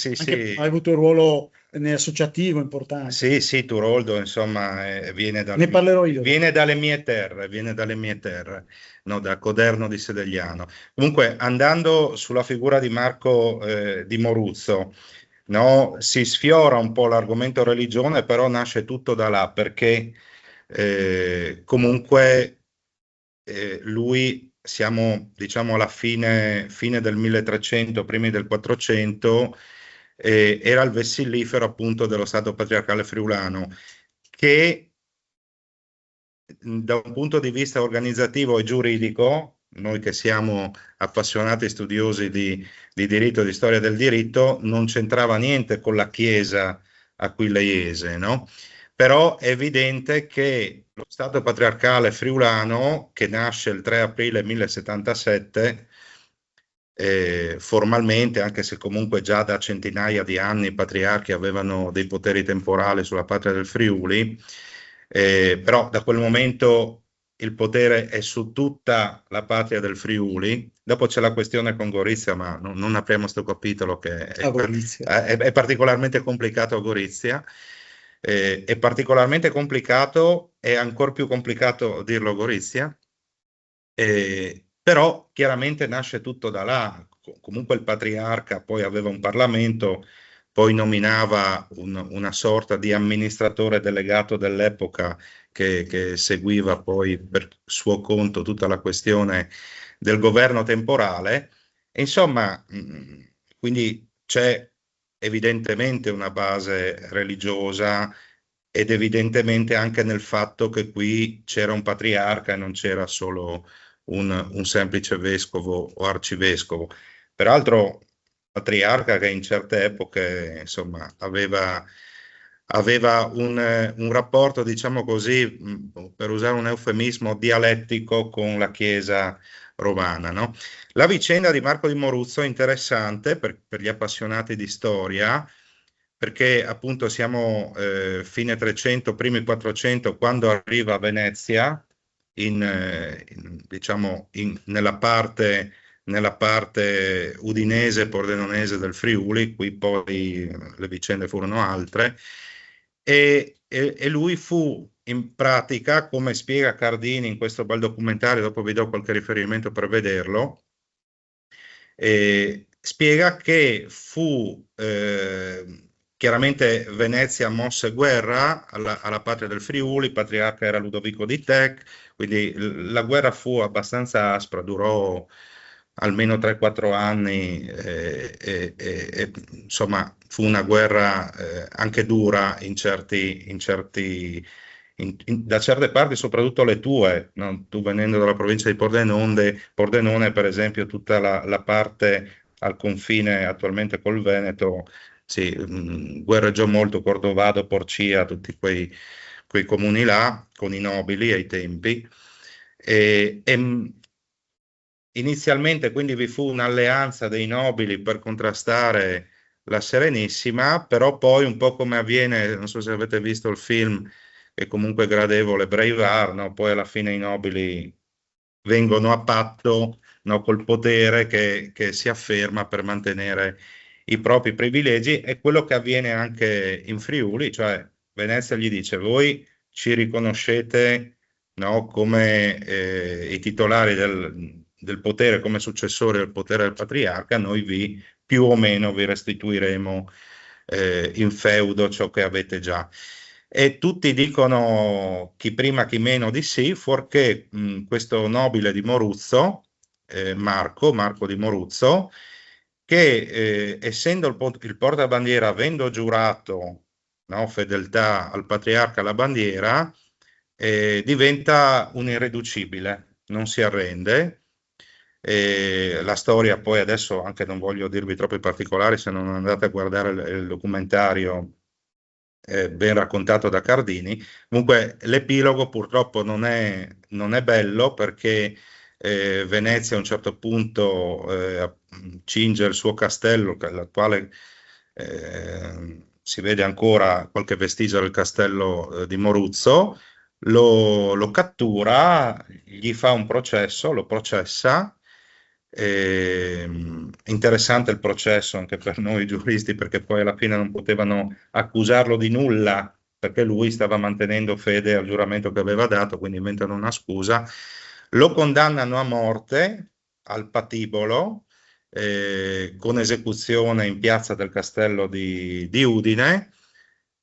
Hai avuto un ruolo nell'associativo importante. Sì, Turoldo, insomma, viene dalle mie terre, no, da Coderno di Sedegliano. Comunque, andando sulla figura di Marco di Moruzzo, no, si sfiora un po' l'argomento religione, però nasce tutto da là, perché comunque lui, siamo diciamo alla fine del 1300, primi del 400, era il vessillifero appunto dello Stato patriarcale friulano, che da un punto di vista organizzativo e giuridico, noi che siamo appassionati studiosi di diritto e di storia del diritto, non c'entrava niente con la Chiesa aquileiese, no? Però è evidente che lo Stato patriarcale friulano, che nasce il 3 aprile 1077, formalmente, anche se comunque già da centinaia di anni i patriarchi avevano dei poteri temporali sulla patria del Friuli, però da quel momento il potere è su tutta la patria del Friuli, Dopo c'è la questione con Gorizia, ma non apriamo questo capitolo che è particolarmente complicato a Gorizia. È particolarmente complicato, è ancora più complicato dirlo a Gorizia, però chiaramente nasce tutto da là. Comunque il patriarca poi aveva un Parlamento, poi nominava una sorta di amministratore delegato dell'epoca che seguiva poi per suo conto tutta la questione del governo temporale. E insomma, quindi c'è evidentemente una base religiosa ed evidentemente anche nel fatto che qui c'era un patriarca e non c'era solo un semplice vescovo o arcivescovo. Peraltro, patriarca che in certe epoche, insomma, aveva un rapporto, diciamo così, per usare un eufemismo, dialettico con la Chiesa romana, no? La vicenda di Marco di Moruzzo è interessante per gli appassionati di storia, perché appunto siamo fine 300, primi 400, quando arriva a Venezia, diciamo nella parte udinese, pordenonese del Friuli. Qui poi le vicende furono altre, e lui fu in pratica, come spiega Cardini in questo bel documentario, dopo vi do qualche riferimento per vederlo, spiega che fu chiaramente Venezia mosse guerra alla patria del Friuli, il patriarca era Ludovico di Tech, quindi la guerra fu abbastanza aspra, durò almeno 3-4 anni, insomma fu una guerra anche dura da certe parti, soprattutto le tue, no? Tu venendo dalla provincia di Pordenone, per esempio, tutta la parte al confine attualmente col Veneto, sì, guerreggiò molto Cordovado, Porcia, tutti quei comuni là, con i nobili ai tempi. Inizialmente quindi vi fu un'alleanza dei nobili per contrastare la Serenissima, però poi un po' come avviene, non so se avete visto il film, che comunque è gradevole, Braveheart, no? Poi alla fine i nobili vengono a patto, no, col potere che si afferma per mantenere i propri privilegi. È quello che avviene anche in Friuli, cioè Venezia gli dice: voi ci riconoscete, no, come i titolari del potere, come successori del potere del patriarca, noi più o meno vi restituiremo in feudo ciò che avete già. E tutti dicono, chi prima chi meno, di sì, fuorché questo nobile di Moruzzo, Marco di Moruzzo, che essendo il portabandiera, avendo giurato, no, fedeltà al patriarca alla bandiera, diventa un irreducibile, non si arrende. La storia poi adesso, anche non voglio dirvi troppi particolari, se non andate a guardare il documentario ben raccontato da Cardini. Comunque l'epilogo purtroppo non è bello, perché Venezia a un certo punto cinge il suo castello, l'attuale si vede ancora qualche vestigio del castello di Moruzzo, lo cattura, gli fa un processo, lo processa. Interessante il processo anche per noi giuristi, perché poi alla fine non potevano accusarlo di nulla, perché lui stava mantenendo fede al giuramento che aveva dato, quindi inventano una scusa. Lo condannano a morte al patibolo, con esecuzione in piazza del castello di Udine.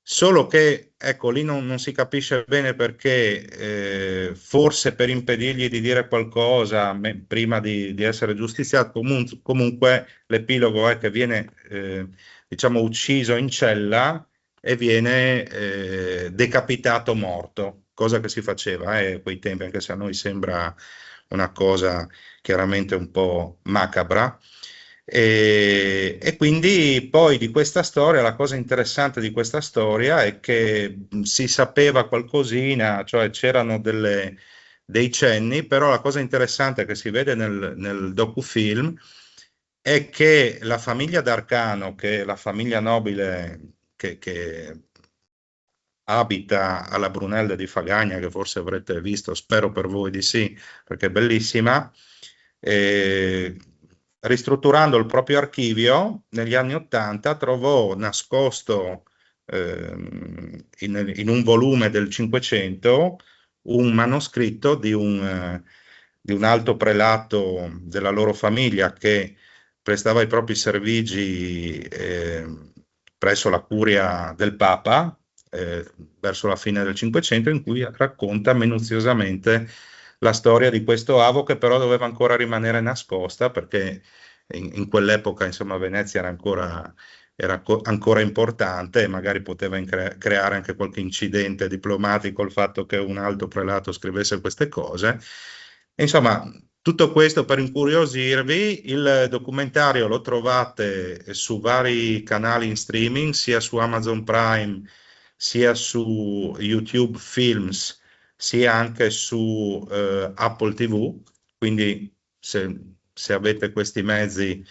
Solo che, ecco, lì non si capisce bene perché, forse per impedirgli di dire qualcosa prima di essere giustiziato. Comunque l'epilogo è che viene, diciamo, ucciso in cella e viene decapitato morto, cosa che si faceva a quei tempi, anche se a noi sembra una cosa chiaramente un po' macabra. E quindi poi di questa storia, la cosa interessante di questa storia è che si sapeva qualcosina, cioè c'erano dei cenni, però la cosa interessante che si vede nel docufilm è che la famiglia d'Arcano, che è la famiglia nobile che abita alla Brunella di Fagagna, che forse avrete visto, spero per voi di sì, perché è bellissima. ristrutturando il proprio archivio negli anni '80 trovò nascosto in un volume del Cinquecento un manoscritto di un alto prelato della loro famiglia che prestava i propri servigi presso la curia del Papa verso la fine del Cinquecento, in cui racconta minuziosamente la storia di questo avo, che però doveva ancora rimanere nascosta perché in quell'epoca, insomma, Venezia era ancora importante e magari poteva creare anche qualche incidente diplomatico il fatto che un alto prelato scrivesse queste cose. Insomma, tutto questo per incuriosirvi. Il documentario lo trovate su vari canali in streaming, sia su Amazon Prime, sia su YouTube Films, sia anche su Apple TV. Quindi se avete questi mezzi,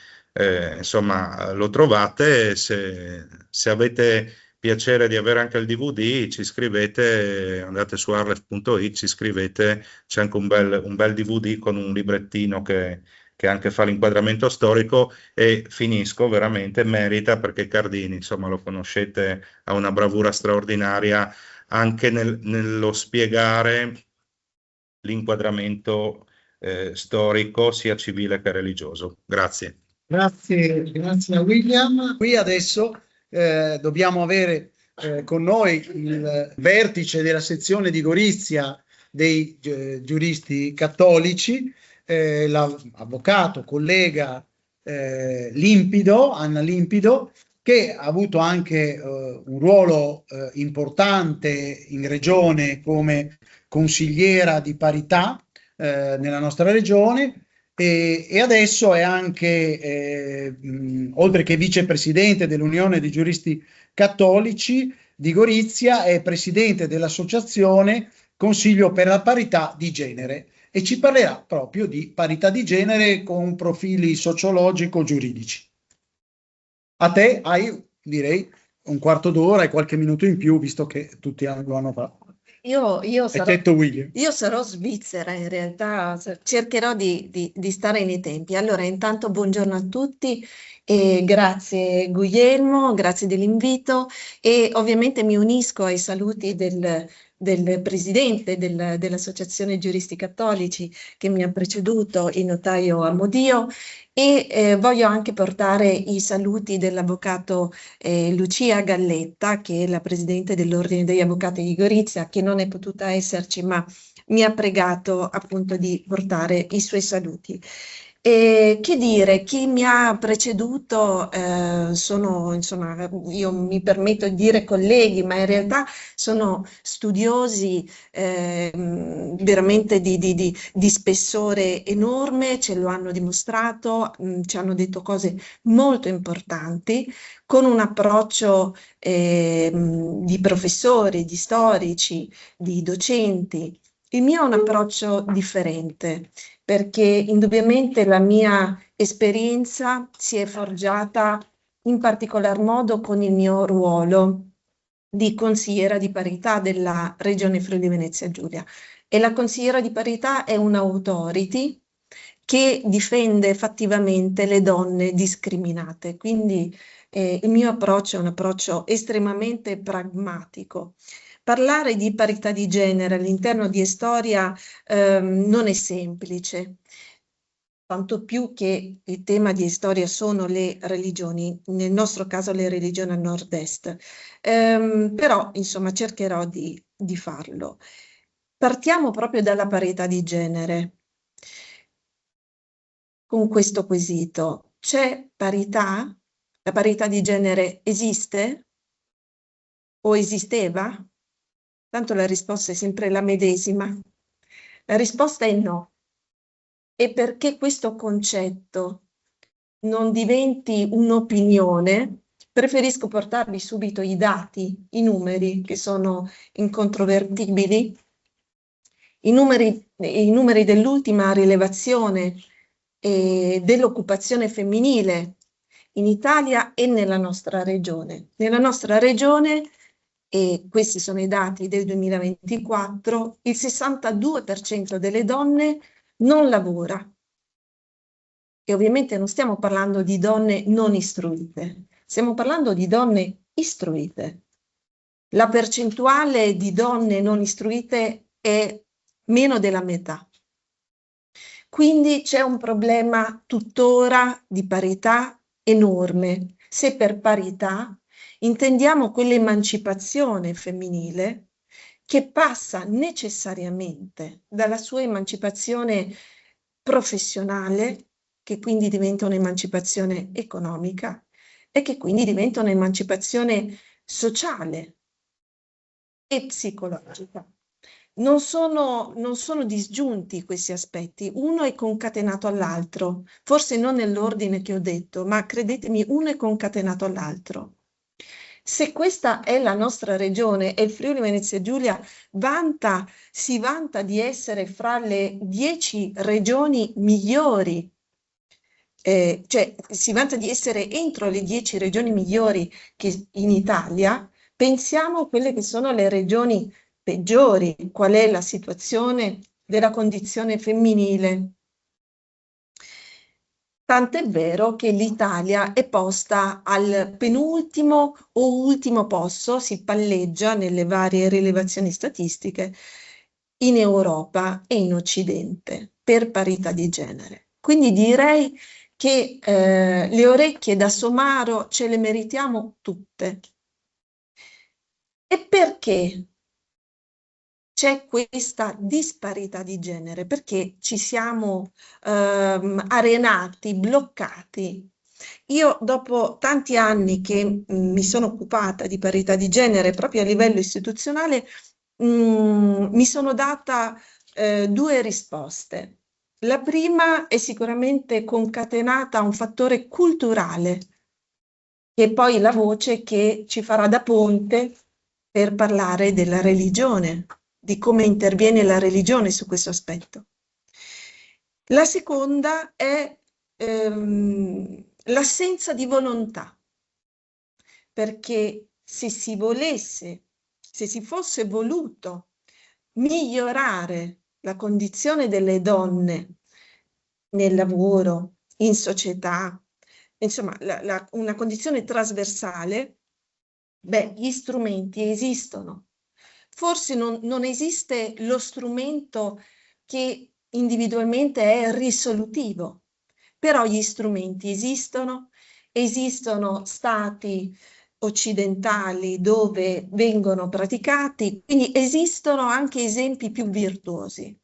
insomma, lo trovate. Se avete piacere di avere anche il DVD, ci scrivete, andate su arref.it, ci scrivete, c'è anche un bel DVD con un librettino che anche fa l'inquadramento storico, e finisco, veramente merita, perché Cardini, insomma, lo conoscete, ha una bravura straordinaria anche nello spiegare l'inquadramento storico sia civile che religioso. Grazie. Grazie a William. Qui adesso dobbiamo avere con noi il vertice della sezione di Gorizia dei giuristi cattolici, l'avvocato, collega Anna Limpido, che ha avuto anche un ruolo importante in regione come consigliera di parità nella nostra regione. E adesso è anche, oltre che vicepresidente dell'Unione dei Giuristi Cattolici di Gorizia, è presidente dell'associazione Consiglio per la Parità di Genere, e ci parlerà proprio di parità di genere con profili sociologico-giuridici. A te hai, direi, un quarto d'ora e qualche minuto in più, visto che tutti lo hanno fatto. Io sarò svizzera, in realtà cercherò di stare nei tempi. Allora, intanto buongiorno a tutti e grazie Guglielmo, grazie dell'invito, e ovviamente mi unisco ai saluti del presidente dell'Associazione Giuristi Cattolici che mi ha preceduto, il notaio Amodio, e voglio anche portare i saluti dell'avvocato Lucia Galletta, che è la presidente dell'Ordine degli Avvocati di Gorizia, che non è potuta esserci, ma mi ha pregato appunto di portare i suoi saluti. Che dire, chi mi ha preceduto sono, insomma, io mi permetto di dire colleghi, ma in realtà sono studiosi veramente di spessore enorme, ce lo hanno dimostrato, ci hanno detto cose molto importanti, con un approccio di professori, di storici, di docenti. Il mio è un approccio differente, perché indubbiamente la mia esperienza si è forgiata in particolar modo con il mio ruolo di consigliera di parità della Regione Friuli Venezia Giulia. E la consigliera di parità è un'autority che difende fattivamente le donne discriminate. Quindi il mio approccio è un approccio estremamente pragmatico. Parlare di parità di genere all'interno di Estoria non è semplice, tanto più che il tema di Estoria sono le religioni, nel nostro caso le religioni a nord-est, però insomma cercherò di farlo. Partiamo proprio dalla parità di genere. Con questo quesito, c'è parità? La parità di genere esiste? O esisteva? Tanto la risposta è sempre la medesima. La risposta è no. E perché questo concetto non diventi un'opinione, preferisco portarvi subito i dati, i numeri che sono incontrovertibili. I numeri dell'ultima rilevazione dell'occupazione femminile in Italia e nella nostra regione. Nella nostra regione, e questi sono i dati del 2024, il 62% delle donne non lavora. e ovviamente non stiamo parlando di donne non istruite, stiamo parlando di donne istruite. La percentuale di donne non istruite è meno della metà. Quindi c'è un problema tuttora di parità enorme. Se per parità intendiamo quell'emancipazione femminile che passa necessariamente dalla sua emancipazione professionale, che quindi diventa un'emancipazione economica e che quindi diventa un'emancipazione sociale e psicologica. Non sono disgiunti questi aspetti, uno è concatenato all'altro, forse non nell'ordine che ho detto, ma credetemi, uno è concatenato all'altro. Se questa è la nostra regione e il Friuli Venezia Giulia si vanta di essere fra le 10 regioni migliori, cioè si vanta di essere entro le 10 regioni migliori che in Italia, pensiamo a quelle che sono le regioni peggiori, qual è la situazione della condizione femminile. Tant'è vero che l'Italia è posta al penultimo o ultimo posto, si palleggia nelle varie rilevazioni statistiche in Europa e in Occidente per parità di genere. Quindi direi che le orecchie da somaro ce le meritiamo tutte. E perché c'è questa disparità di genere? Perché ci siamo arenati, bloccati? Io dopo tanti anni che mi sono occupata di parità di genere proprio a livello istituzionale, mi sono data 2 risposte. La prima è sicuramente concatenata a un fattore culturale, che è poi la voce che ci farà da ponte per parlare della religione, di come interviene la religione su questo aspetto. La seconda è l'assenza di volontà, perché se si fosse voluto migliorare la condizione delle donne nel lavoro, in società, insomma una condizione trasversale, beh, gli strumenti esistono. Forse non esiste lo strumento che individualmente è risolutivo, però gli strumenti esistono stati occidentali dove vengono praticati, quindi esistono anche esempi più virtuosi.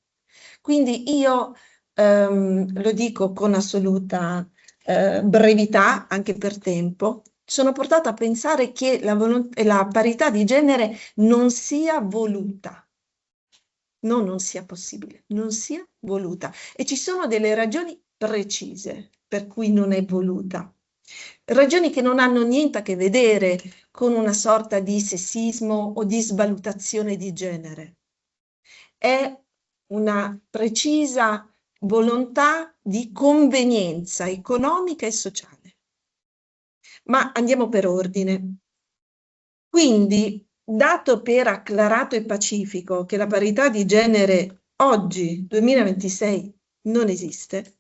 Quindi io lo dico con assoluta brevità, anche per tempo, sono portata a pensare che la parità di genere non sia voluta, non sia possibile, non sia voluta. E ci sono delle ragioni precise per cui non è voluta. Ragioni che non hanno niente a che vedere con una sorta di sessismo o di svalutazione di genere. È una precisa volontà di convenienza economica e sociale. Ma andiamo per ordine. Quindi, dato per acclarato e pacifico che la parità di genere oggi, 2026, non esiste,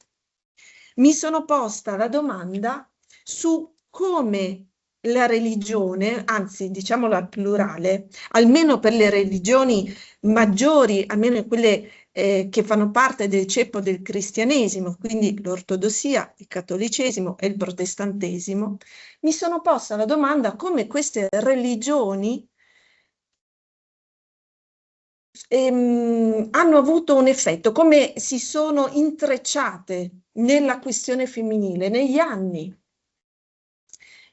mi sono posta la domanda su come la religione, anzi diciamolo al plurale, almeno per le religioni maggiori, almeno quelle che fanno parte del ceppo del cristianesimo, quindi l'ortodossia, il cattolicesimo e il protestantesimo, mi sono posta la domanda come queste religioni hanno avuto un effetto, come si sono intrecciate nella questione femminile negli anni.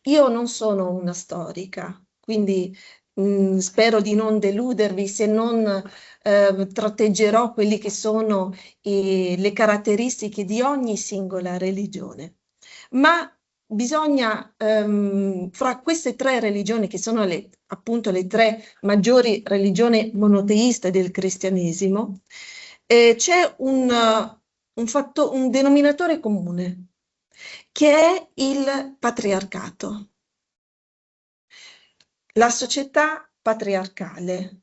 Io non sono una storica, quindi spero di non deludervi se non tratteggerò quelli che sono le caratteristiche di ogni singola religione. Ma bisogna, fra queste 3 religioni, che sono appunto le 3 maggiori religioni monoteiste del cristianesimo, c'è un denominatore comune, che è il patriarcato. La società patriarcale,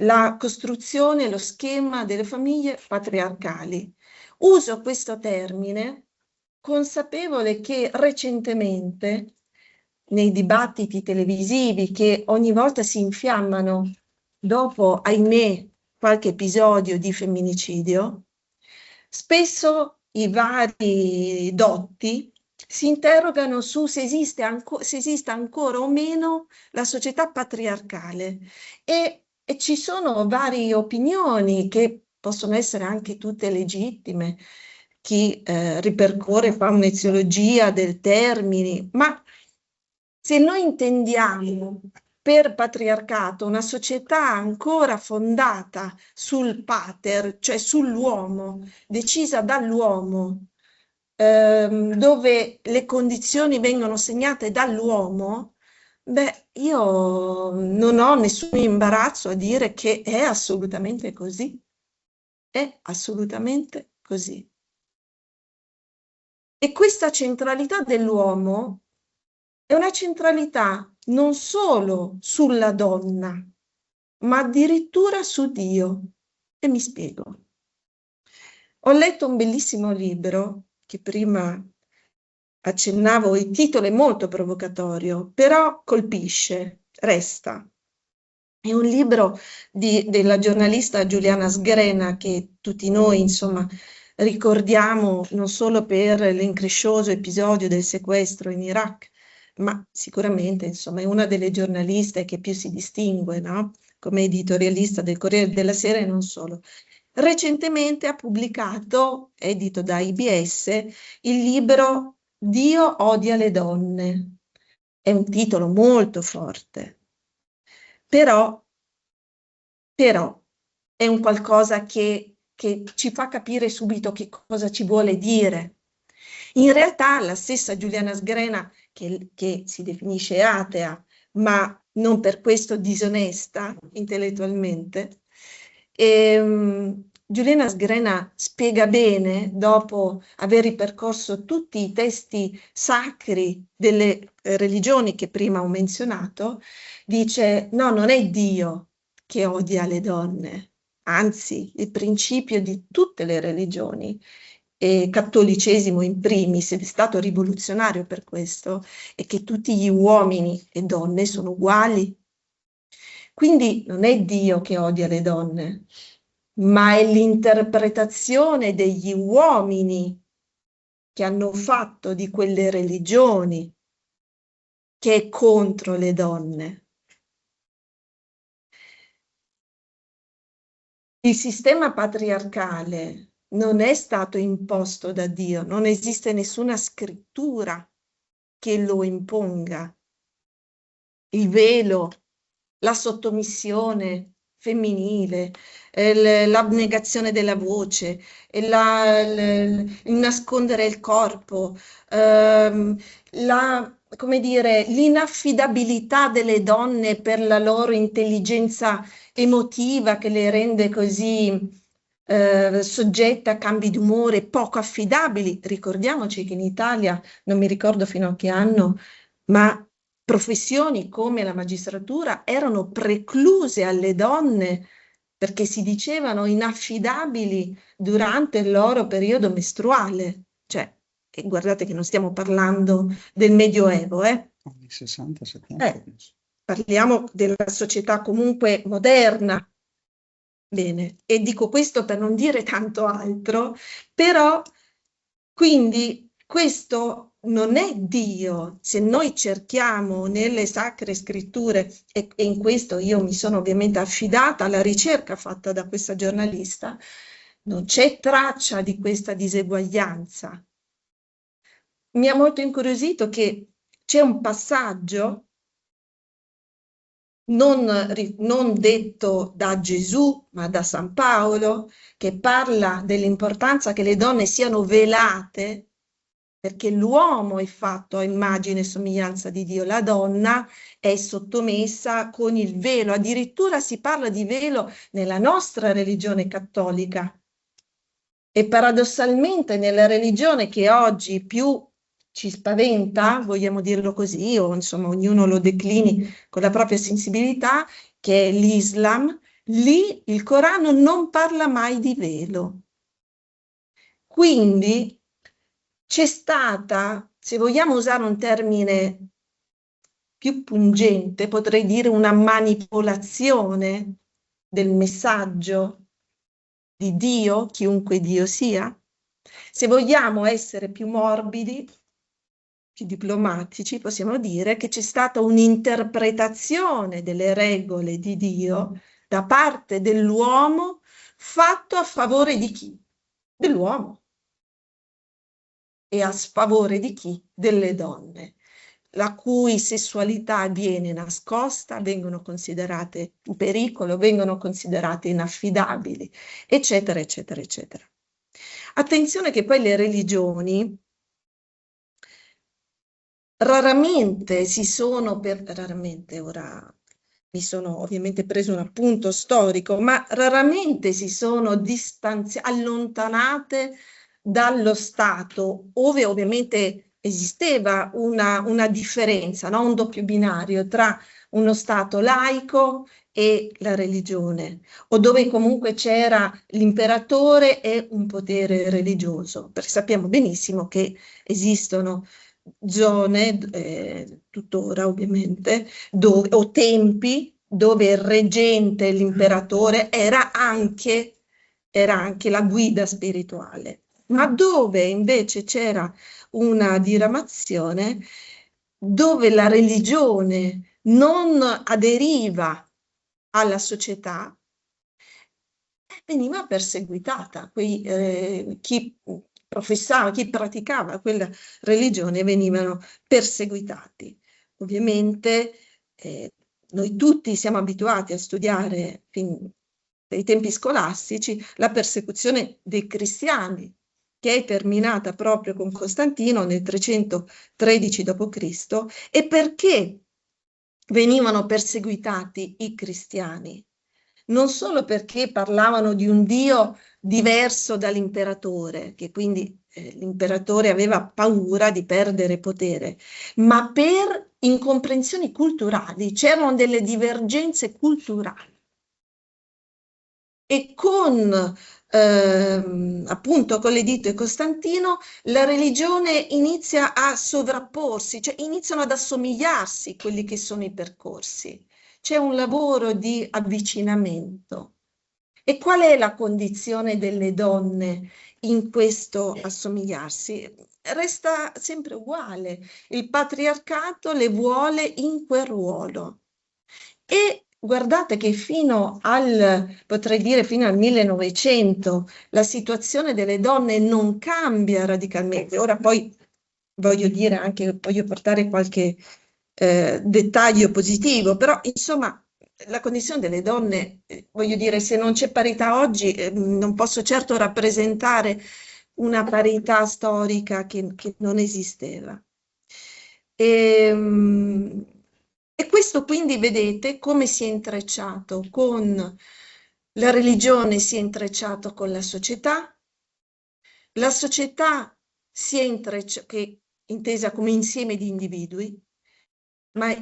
la costruzione, lo schema delle famiglie patriarcali. Uso questo termine consapevole che recentemente, nei dibattiti televisivi che ogni volta si infiammano dopo, ahimè, qualche episodio di femminicidio, spesso i vari dotti si interrogano su se esiste ancora o meno la società patriarcale e ci sono varie opinioni che possono essere anche tutte legittime. Chi ripercorre, fa un'eziologia del termine, ma se noi intendiamo per patriarcato una società ancora fondata sul pater, cioè sull'uomo, decisa dall'uomo, dove le condizioni vengono segnate dall'uomo, beh, io non ho nessun imbarazzo a dire che è assolutamente così. È assolutamente così. E questa centralità dell'uomo è una centralità non solo sulla donna, ma addirittura su Dio. E mi spiego. Ho letto un bellissimo libro, che prima accennavo, il titolo è molto provocatorio, però colpisce, resta. È un libro della giornalista Giuliana Sgrena, che tutti noi, insomma, ricordiamo non solo per l'increscioso episodio del sequestro in Iraq, ma sicuramente, insomma, è una delle giornaliste che più si distingue, no? Come editorialista del Corriere della Sera e non solo. Recentemente ha pubblicato, edito da IBS, il libro Dio odia le donne. È un titolo molto forte. Però è un qualcosa che ci fa capire subito che cosa ci vuole dire. In realtà la stessa Giuliana Sgrena, che si definisce atea, ma non per questo disonesta intellettualmente, Giuliana Sgrena spiega bene, dopo aver ripercorso tutti i testi sacri delle religioni che prima ho menzionato, dice: no, non è Dio che odia le donne, anzi il principio di tutte le religioni, e cattolicesimo in primis, è stato rivoluzionario per questo, è che tutti gli uomini e donne sono uguali. Quindi non è Dio che odia le donne, ma è l'interpretazione degli uomini che hanno fatto di quelle religioni che è contro le donne. Il sistema patriarcale non è stato imposto da Dio, non esiste nessuna scrittura che lo imponga. Il velo, la sottomissione femminile, l'abnegazione della voce, il nascondere il corpo, come dire, l'inaffidabilità delle donne per la loro intelligenza emotiva che le rende così soggette a cambi di umore, poco affidabili. Ricordiamoci che in Italia, non mi ricordo fino a che anno, ma professioni come la magistratura erano precluse alle donne perché si dicevano inaffidabili durante il loro periodo mestruale. Cioè, e guardate che non stiamo parlando del Medioevo, Anni 60, 70. Parliamo della società comunque moderna. Bene, e dico questo per non dire tanto altro, però quindi questo non è Dio. Se noi cerchiamo nelle sacre scritture, e in questo io mi sono ovviamente affidata alla ricerca fatta da questa giornalista, non c'è traccia di questa diseguaglianza. Mi ha molto incuriosito che c'è un passaggio non detto da Gesù, ma da San Paolo, che parla dell'importanza che le donne siano velate, perché l'uomo è fatto a immagine e somiglianza di Dio, la donna è sottomessa con il velo, addirittura si parla di velo nella nostra religione cattolica. E paradossalmente nella religione che oggi più ci spaventa, vogliamo dirlo così, o insomma ognuno lo declini con la propria sensibilità, che è l'Islam, lì il Corano non parla mai di velo. Quindi c'è stata, se vogliamo usare un termine più pungente, potrei dire una manipolazione del messaggio di Dio, chiunque Dio sia. Se vogliamo essere più morbidi, più diplomatici, possiamo dire che c'è stata un'interpretazione delle regole di Dio da parte dell'uomo fatto a favore di chi? Dell'uomo. E a sfavore di chi? Delle donne, la cui sessualità viene nascosta, vengono considerate un pericolo, vengono considerate inaffidabili, eccetera, eccetera, eccetera. Attenzione che poi le religioni raramente si sono, raramente ora mi sono ovviamente preso un appunto storico, ma raramente si sono allontanate dallo Stato, ove ovviamente esisteva una differenza, no? Un doppio binario tra uno Stato laico e la religione, o dove comunque c'era l'imperatore e un potere religioso, perché sappiamo benissimo che esistono zone, tuttora ovviamente, o tempi dove il reggente, l'imperatore, era anche la guida spirituale, ma dove invece c'era una diramazione, dove la religione non aderiva alla società, veniva perseguitata. Chi professava, chi praticava quella religione venivano perseguitati. Ovviamente noi tutti siamo abituati a studiare fin dai tempi scolastici la persecuzione dei cristiani, che è terminata proprio con Costantino nel 313 d.C. E perché venivano perseguitati i cristiani? Non solo perché parlavano di un Dio diverso dall'imperatore, che quindi l'imperatore aveva paura di perdere potere, ma per incomprensioni culturali, c'erano delle divergenze culturali. E con appunto con l'editto di Costantino la religione inizia a sovrapporsi, cioè iniziano ad assomigliarsi quelli che sono i percorsi. C'è un lavoro di avvicinamento. E qual è la condizione delle donne in questo assomigliarsi? Resta sempre uguale. Il patriarcato le vuole in quel ruolo. E guardate che potrei dire fino al 1900, la situazione delle donne non cambia radicalmente. Ora poi voglio portare qualche dettaglio positivo, però insomma la condizione delle donne, voglio dire, se non c'è parità oggi, non posso certo rappresentare una parità storica che non esisteva. E questo quindi vedete come si è intrecciato con la religione, si è intrecciato con la società si è intesa come insieme di individui, ma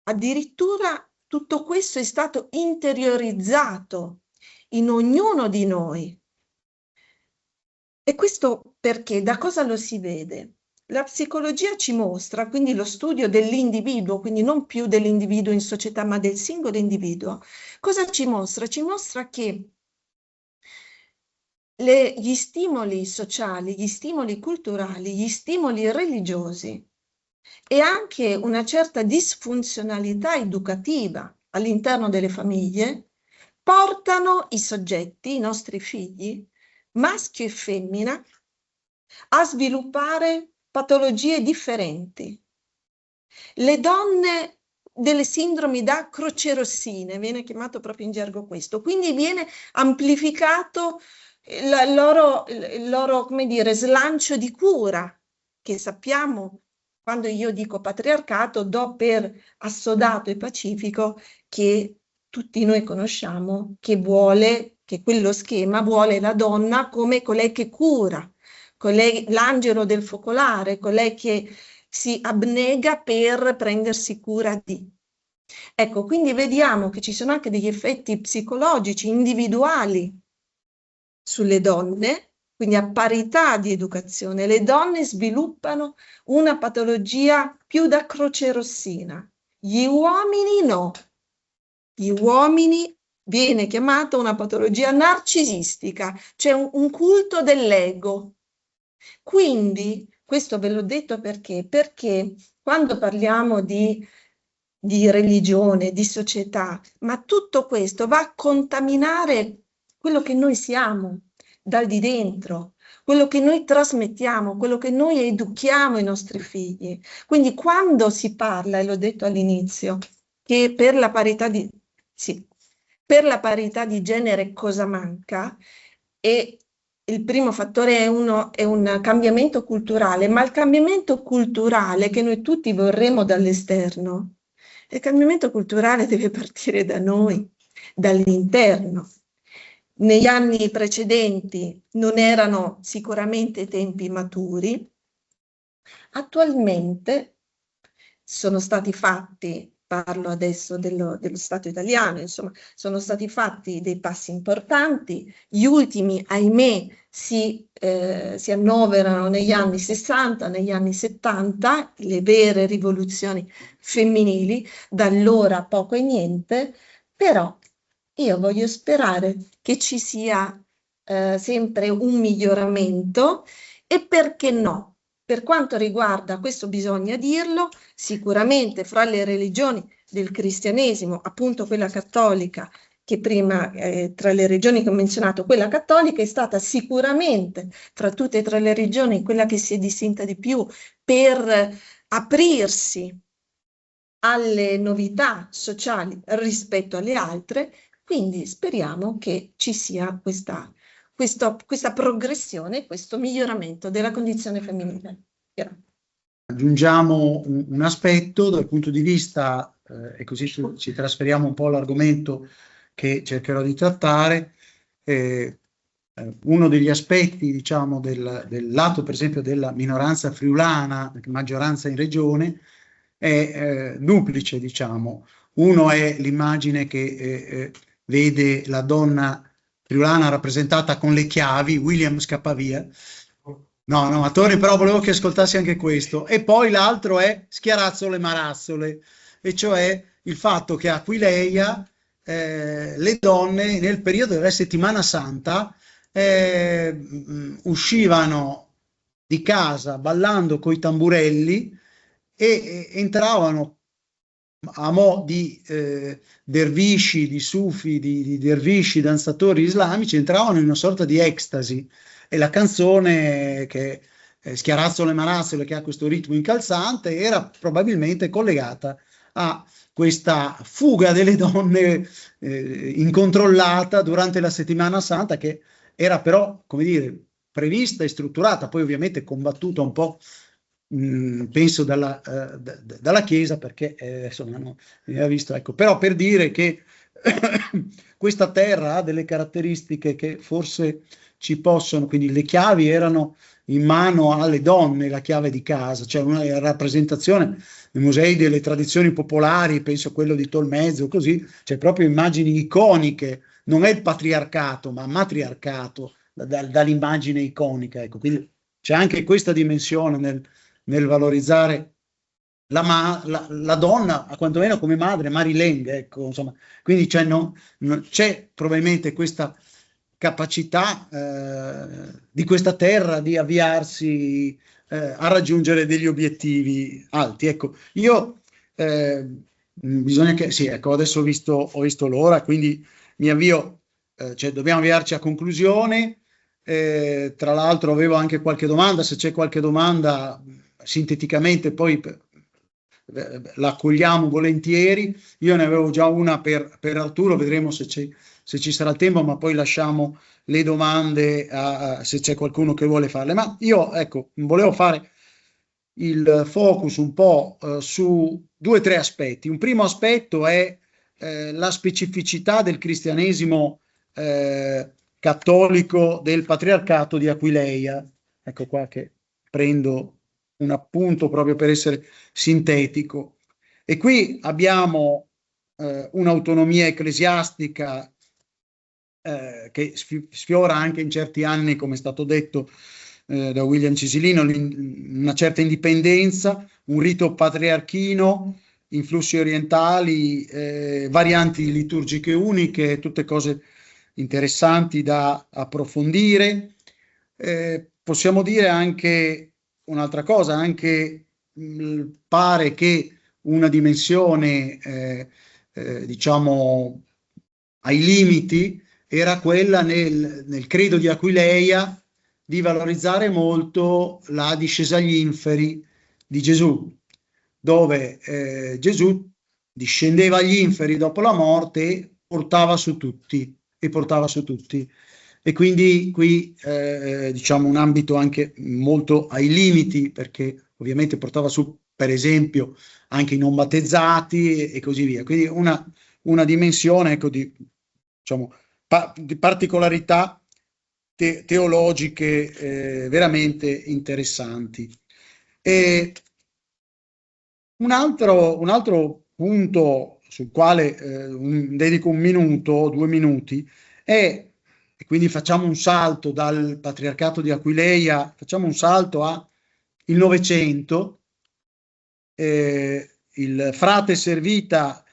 addirittura tutto questo è stato interiorizzato in ognuno di noi. E questo perché? Da cosa lo si vede? La psicologia ci mostra, quindi lo studio dell'individuo, quindi non più dell'individuo in società, ma del singolo individuo, cosa ci mostra? Ci mostra che gli stimoli sociali, gli stimoli culturali, gli stimoli religiosi e anche una certa disfunzionalità educativa all'interno delle famiglie portano i soggetti, i nostri figli, maschio e femmina, a sviluppare patologie differenti. Le donne delle sindromi da crocerossine, viene chiamato proprio in gergo questo, quindi viene amplificato il loro, come dire, slancio di cura, che sappiamo, quando io dico patriarcato, do per assodato e pacifico che tutti noi conosciamo, che quello schema vuole la donna come colei che cura, l'angelo del focolare, colei che si abnega per prendersi cura di. Ecco, quindi vediamo che ci sono anche degli effetti psicologici individuali sulle donne quindi a parità di educazione, le donne sviluppano una patologia più da crocerossina, gli uomini no. Gli uomini viene chiamata una patologia narcisistica, cioè un culto dell'ego. Quindi, questo ve l'ho detto perché quando parliamo di religione, di società, ma tutto questo va a contaminare quello che noi siamo dal di dentro, quello che noi trasmettiamo, quello che noi educhiamo ai nostri figli. Quindi quando si parla, e l'ho detto all'inizio, che per la parità di genere cosa manca? E il primo fattore è un cambiamento culturale, ma il cambiamento culturale che noi tutti vorremmo dall'esterno, il cambiamento culturale deve partire da noi, dall'interno. Negli anni precedenti non erano sicuramente tempi maturi, attualmente sono stati fatti, parlo adesso dello Stato italiano, insomma, sono stati fatti dei passi importanti, gli ultimi, ahimè, si annoverano negli anni 60, negli anni 70, le vere rivoluzioni femminili, da allora poco e niente, però io voglio sperare che ci sia sempre un miglioramento e perché no? Per quanto riguarda, questo bisogna dirlo, sicuramente fra le religioni del cristianesimo, appunto quella cattolica, che prima tra le religioni che ho menzionato, quella cattolica è stata sicuramente tra tutte e tre le religioni quella che si è distinta di più per aprirsi alle novità sociali rispetto alle altre, quindi speriamo che ci sia questa progressione, questo miglioramento della condizione femminile. Aggiungiamo un aspetto dal punto di vista, e così ci trasferiamo un po' all'argomento che cercherò di trattare. Uno degli aspetti, diciamo, del lato, per esempio, della minoranza friulana, maggioranza in regione, è duplice, diciamo. Uno è l'immagine che vede la donna friulana rappresentata con le chiavi, William scappa via. No, ma Tony, però volevo che ascoltassi anche questo. E poi l'altro è Schiarazzole Marazzole, e cioè il fatto che a Aquileia le donne nel periodo della settimana santa uscivano di casa ballando coi tamburelli e entravano a mo' di dervisci, di sufi, di dervisci, danzatori islamici, entravano in una sorta di ecstasy. E la canzone che Schiarazzole Marazzole, che ha questo ritmo incalzante, era probabilmente collegata a questa fuga delle donne incontrollata durante la settimana santa, che era però, come dire, prevista e strutturata, poi ovviamente combattuta un po', penso dalla Chiesa, perché insomma non aveva visto, ecco. Però per dire che questa terra ha delle caratteristiche che forse ci possono, quindi le chiavi erano in mano alle donne, la chiave di casa, cioè una rappresentazione nei musei delle tradizioni popolari, penso a quello di Tolmezzo, così, c'è proprio immagini iconiche, non è il patriarcato, ma matriarcato, dall'immagine iconica, ecco. Quindi c'è anche questa dimensione nel valorizzare la donna, quantomeno come madre, Marileng, ecco, insomma. Quindi c'è probabilmente questa capacità di questa terra di avviarsi a raggiungere degli obiettivi alti. Ecco, io bisogna che, sì, ecco, adesso ho visto l'ora, quindi mi avvio, cioè dobbiamo avviarci a conclusione. Tra l'altro avevo anche qualche domanda, se c'è qualche domanda sinteticamente poi la accogliamo volentieri. Io ne avevo già una per Arturo, vedremo se ci sarà tempo, ma poi lasciamo le domande se c'è qualcuno che vuole farle. Ma io, ecco, volevo fare il focus un po' su 2 o 3 aspetti. Un primo aspetto è la specificità del cristianesimo cattolico del patriarcato di Aquileia. Ecco qua che prendo un appunto proprio per essere sintetico. E qui abbiamo un'autonomia ecclesiastica che sfiora anche in certi anni, come è stato detto da William Cisilino, una certa indipendenza, un rito patriarchino, influssi orientali, varianti liturgiche uniche, tutte cose interessanti da approfondire. Possiamo dire anche un'altra cosa, anche pare che una dimensione diciamo ai limiti era quella nel credo di Aquileia di valorizzare molto la discesa agli inferi di Gesù, dove Gesù discendeva agli inferi dopo la morte e portava su tutti. E quindi qui diciamo un ambito anche molto ai limiti, perché ovviamente portava su per esempio anche i non battezzati e così via. Quindi una dimensione, ecco, di particolarità teologiche veramente interessanti. E un altro punto sul quale dedico 1 minuto, 2 minuti, e quindi facciamo un salto dal patriarcato di Aquileia, facciamo un salto al Novecento. Il frate servita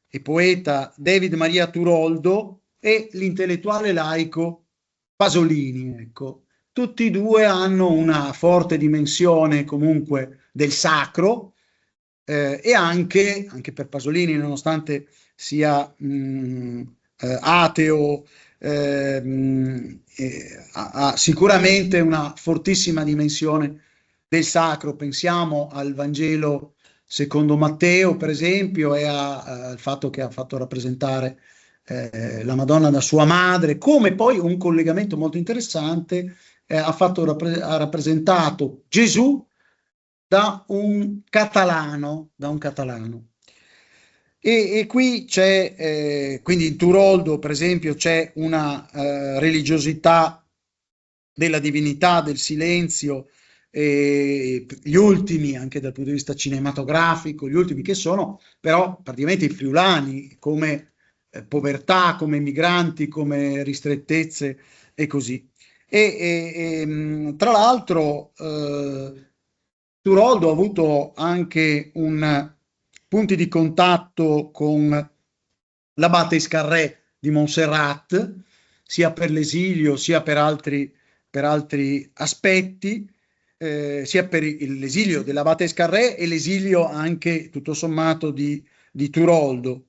e poeta David Maria Turoldo e l'intellettuale laico Pasolini, ecco. Tutti e due hanno una forte dimensione comunque del sacro, e anche per Pasolini, nonostante sia ateo, ha sicuramente una fortissima dimensione del sacro. Pensiamo al Vangelo secondo Matteo, per esempio, e al fatto che ha fatto rappresentare la Madonna da sua madre, come poi un collegamento molto interessante ha rappresentato Gesù da un catalano. E qui c'è, quindi in Turoldo, per esempio, c'è una religiosità della divinità, del silenzio, gli ultimi, anche dal punto di vista cinematografico, gli ultimi che sono però praticamente i friulani, come povertà, come migranti, come ristrettezze e così. Tra l'altro Turoldo ha avuto anche punti di contatto con l'abate Iscarré di Montserrat, sia per l'esilio sia per altri aspetti, sia per l'esilio dell'abate Iscarré e l'esilio anche tutto sommato di Turoldo.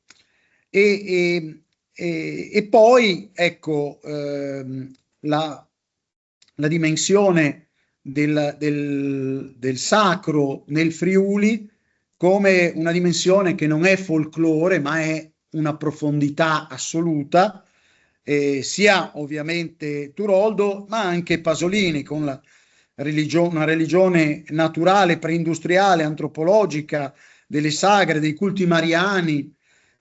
E poi ecco la dimensione del sacro nel Friuli come una dimensione che non è folklore, ma è una profondità assoluta, sia ovviamente Turoldo, ma anche Pasolini, con una religione naturale, preindustriale, antropologica, delle sagre, dei culti mariani,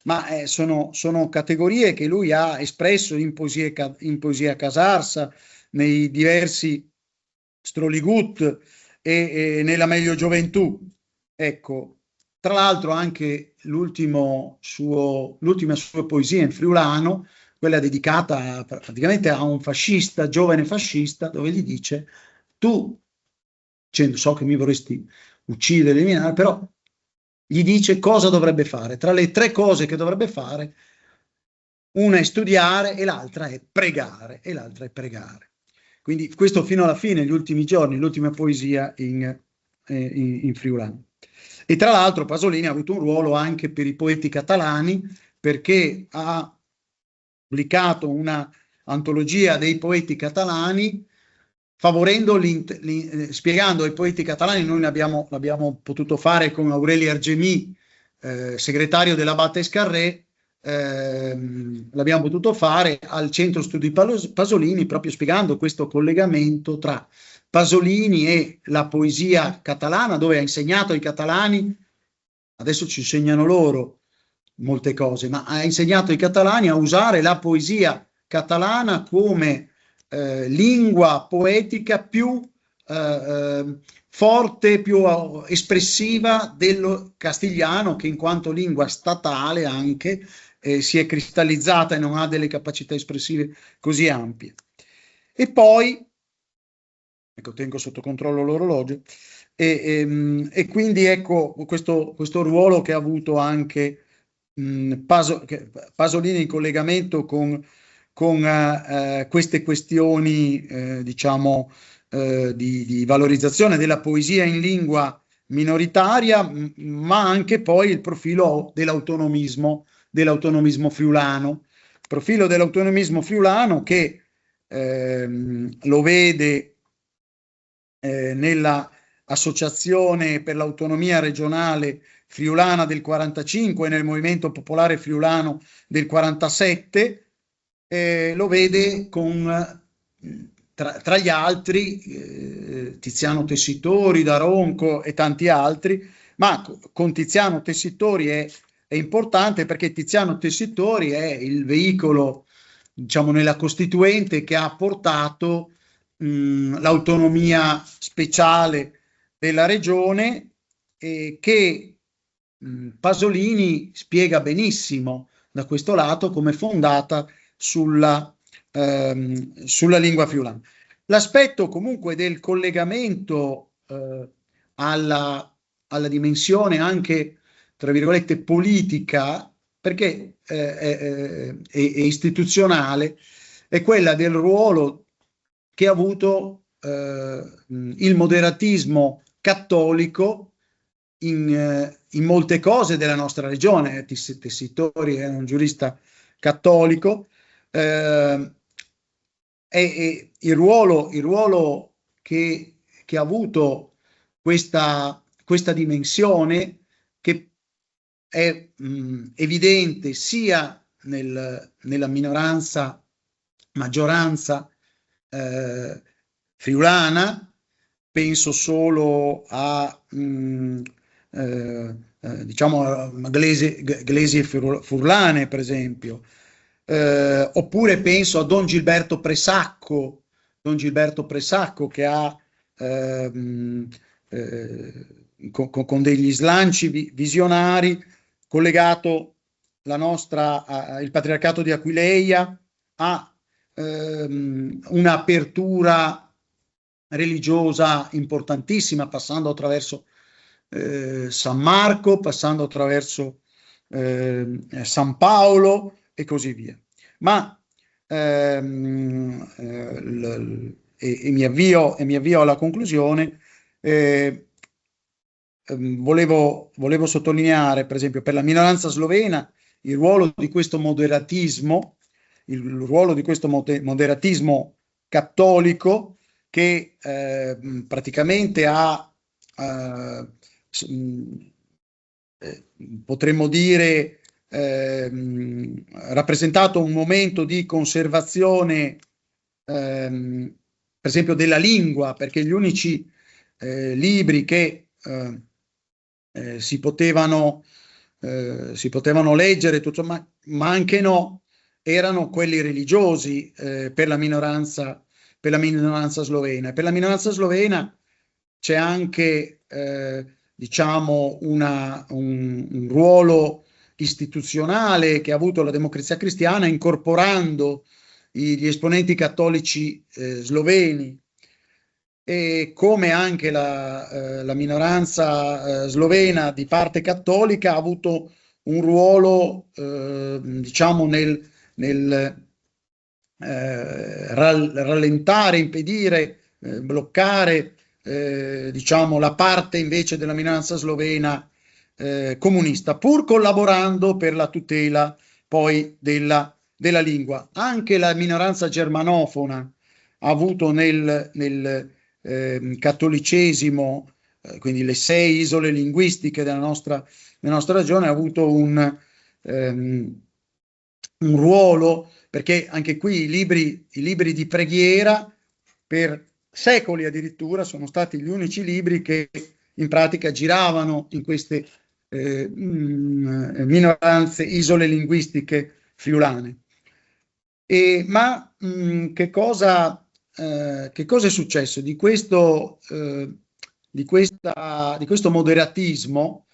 ma sono categorie che lui ha espresso in poesia Casarsa, nei diversi Stroligut e nella Meglio Gioventù. Ecco, tra l'altro anche l'ultima sua poesia in friulano, quella dedicata praticamente a un fascista, giovane fascista, dove gli dice: tu, dicendo, so che mi vorresti uccidere, eliminare, però gli dice cosa dovrebbe fare. Tra le 3 cose che dovrebbe fare, una è studiare e l'altra è pregare. Quindi questo fino alla fine, gli ultimi giorni, l'ultima poesia in friulano. E tra l'altro Pasolini ha avuto un ruolo anche per i poeti catalani, perché ha pubblicato una antologia dei poeti catalani, favorendo spiegando ai poeti catalani. Noi l'abbiamo potuto fare con Aureli Argemì, segretario dell'abate Iscarré. L'abbiamo potuto fare al Centro Studi Pasolini, proprio spiegando questo collegamento tra Pasolini e la poesia catalana, dove ha insegnato ai catalani, adesso ci insegnano loro molte cose, ma ha insegnato ai catalani a usare la poesia catalana come lingua poetica più forte, più espressiva dello castigliano, che in quanto lingua statale anche si è cristallizzata e non ha delle capacità espressive così ampie. E poi, ecco, tengo sotto controllo l'orologio, e quindi ecco questo ruolo che ha avuto anche Pasolini in collegamento con queste questioni, diciamo, di valorizzazione della poesia in lingua minoritaria, ma anche poi il profilo dell'autonomismo friulano. Profilo dell'autonomismo friulano che lo vede nella Associazione per l'Autonomia Regionale Friulana del 45 e nel Movimento Popolare Friulano del 47, lo vede con tra gli altri Tiziano Tessitori, Daronco e tanti altri, ma con Tiziano Tessitori è importante perché Tiziano Tessitori è il veicolo, diciamo, nella Costituente che ha portato l'autonomia speciale della regione, che Pasolini spiega benissimo da questo lato come fondata sulla lingua friulana. L'aspetto comunque del collegamento alla dimensione anche, tra virgolette, politica, perché è istituzionale, è quella del ruolo che ha avuto il moderatismo cattolico in molte cose della nostra regione. Tessitori è un giurista cattolico, e il ruolo che ha avuto questa dimensione, che è evidente sia nella maggioranza friulana. Penso solo a diciamo Glesi Furlane, per esempio, oppure penso a Don Gilberto Presacco che ha con degli slanci visionari collegato il Patriarcato di Aquileia a un'apertura religiosa importantissima, passando attraverso San Marco, passando attraverso San Paolo e così via. Ma mi avvio alla conclusione. Volevo sottolineare, per esempio, per la minoranza slovena il ruolo di questo moderatismo, cattolico, che praticamente ha, potremmo dire, rappresentato un momento di conservazione, per esempio, della lingua, perché gli unici libri che si potevano leggere, tutto, ma anche no, erano quelli religiosi per la minoranza slovena. Per la minoranza slovena c'è anche diciamo un ruolo istituzionale che ha avuto la Democrazia Cristiana, incorporando gli esponenti cattolici sloveni, e come anche la minoranza slovena di parte cattolica ha avuto un ruolo diciamo nel rallentare, impedire, bloccare diciamo la parte invece della minoranza slovena comunista, pur collaborando per la tutela poi della lingua. Anche la minoranza germanofona ha avuto nel cattolicesimo, quindi le 6 isole linguistiche della nostra regione, ha avuto un ruolo, perché anche qui i libri di preghiera per secoli addirittura sono stati gli unici libri che in pratica giravano in queste minoranze, isole linguistiche friulane. Ma che cosa che cosa è successo di questo moderatismo,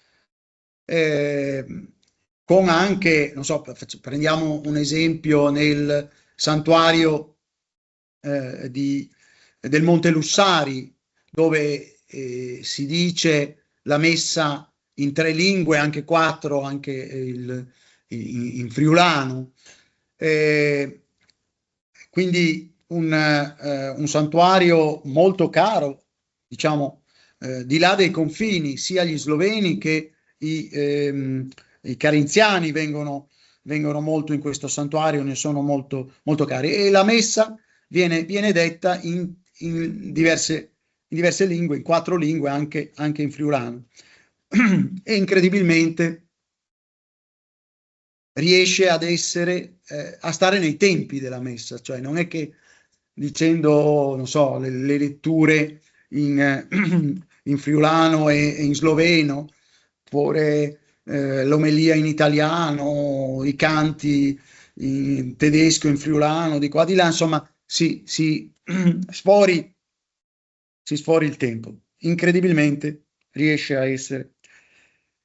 con anche, non so, prendiamo un esempio nel santuario del Monte Lussari, dove si dice la messa in 3 lingue, anche 4, anche in friulano. Quindi un santuario molto caro, diciamo, di là dei confini, sia gli sloveni che i carinziani vengono molto in questo santuario, ne sono molto, molto cari. E la messa viene detta in diverse lingue, in 4 lingue, anche in friulano. E incredibilmente riesce ad essere, a stare nei tempi della messa, cioè non è che dicendo, non so, le letture in friulano e in sloveno, oppure l'omelia in italiano, i canti in tedesco, in friulano, di qua di là, insomma, si sfori il tempo. Incredibilmente riesce a essere.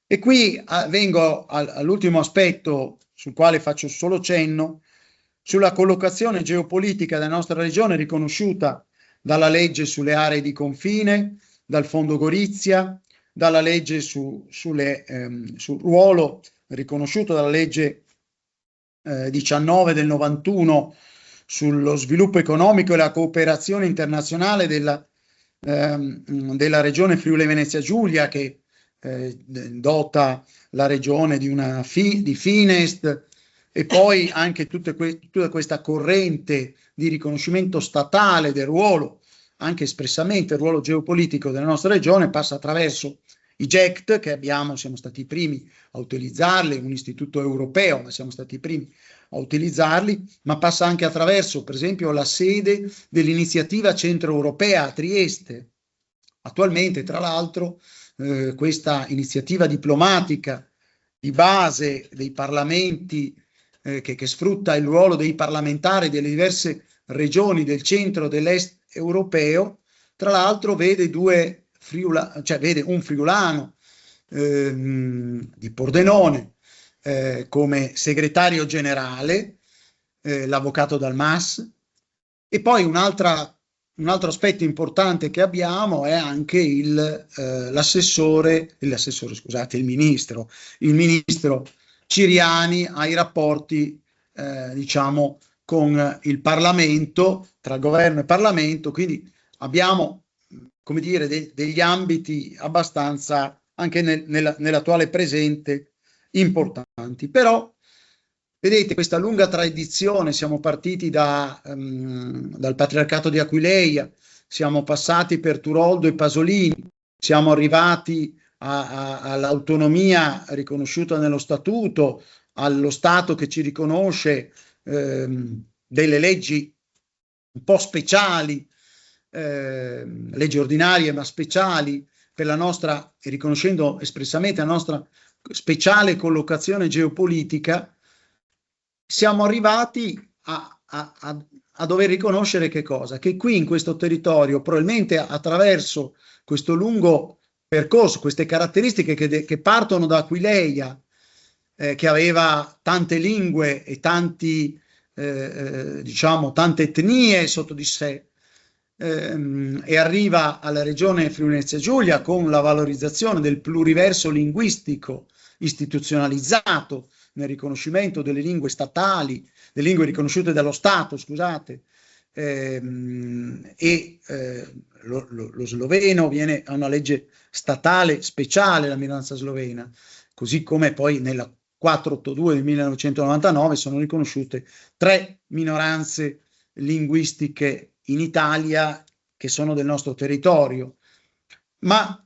E qui vengo all'ultimo aspetto sul quale faccio solo cenno, sulla collocazione geopolitica della nostra regione riconosciuta dalla legge sulle aree di confine, dal Fondo Gorizia, dalla legge sul ruolo riconosciuto dalla legge 19 del 91 sullo sviluppo economico e la cooperazione internazionale della regione Friuli Venezia Giulia, che dota la regione di Finest, e poi anche tutta questa corrente di riconoscimento statale del ruolo, anche espressamente il ruolo geopolitico della nostra regione, passa attraverso i GECT, che siamo stati i primi a utilizzarli, un istituto europeo, ma siamo stati i primi a utilizzarli, ma passa anche attraverso, per esempio, la sede dell'iniziativa centroeuropea a Trieste. Attualmente, tra l'altro, questa iniziativa diplomatica di base dei parlamenti, che sfrutta il ruolo dei parlamentari delle diverse regioni del centro dell'est europeo, tra l'altro vede vede un friulano di Pordenone come segretario generale, l'avvocato Dalmas, e poi un altro aspetto importante che abbiamo è anche il ministro Ciriani ai rapporti, diciamo, con il Parlamento, tra governo e Parlamento, quindi abbiamo, come dire, degli ambiti abbastanza, anche nell'attuale presente, importanti. Però, vedete, questa lunga tradizione, siamo partiti dal Patriarcato di Aquileia, siamo passati per Turoldo e Pasolini, siamo arrivati all'autonomia riconosciuta nello Statuto, allo Stato che ci riconosce delle leggi un po' speciali, leggi ordinarie ma speciali per la nostra, riconoscendo espressamente la nostra speciale collocazione geopolitica. Siamo arrivati a dover riconoscere che cosa? Che qui in questo territorio, probabilmente attraverso questo lungo percorso, queste caratteristiche che partono da Aquileia, che aveva tante lingue e diciamo, tante etnie sotto di sé, e arriva alla regione Friuli Venezia Giulia con la valorizzazione del pluriverso linguistico istituzionalizzato nel riconoscimento delle lingue statali, delle lingue riconosciute dallo Stato, scusate, lo sloveno ha una legge statale speciale, la minoranza slovena, così come poi nella 482 del 1999 sono riconosciute 3 minoranze linguistiche in Italia che sono del nostro territorio. Ma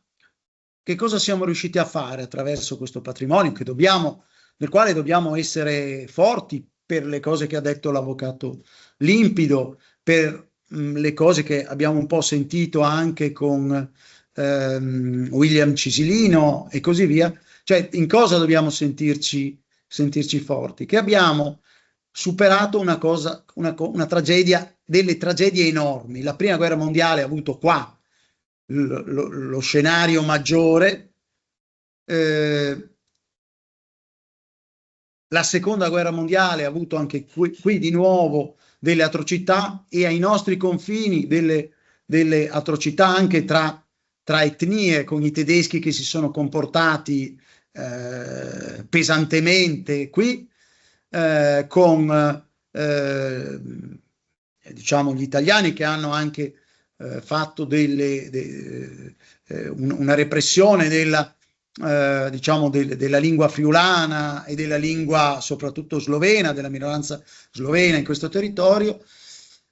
che cosa siamo riusciti a fare attraverso questo patrimonio del quale dobbiamo essere forti, per le cose che ha detto l'avvocato Limpido, per le cose che abbiamo un po' sentito anche con William Cisilino e così via? Cioè, in cosa dobbiamo sentirci forti? Che abbiamo superato una tragedia, delle tragedie enormi. La prima guerra mondiale ha avuto qua lo scenario maggiore, la seconda guerra mondiale ha avuto anche qui di nuovo delle atrocità, e ai nostri confini delle atrocità anche tra etnie, con i tedeschi che si sono comportati pesantemente qui, con diciamo gli italiani che hanno anche fatto una repressione diciamo della lingua friulana e della lingua soprattutto slovena, della minoranza slovena in questo territorio,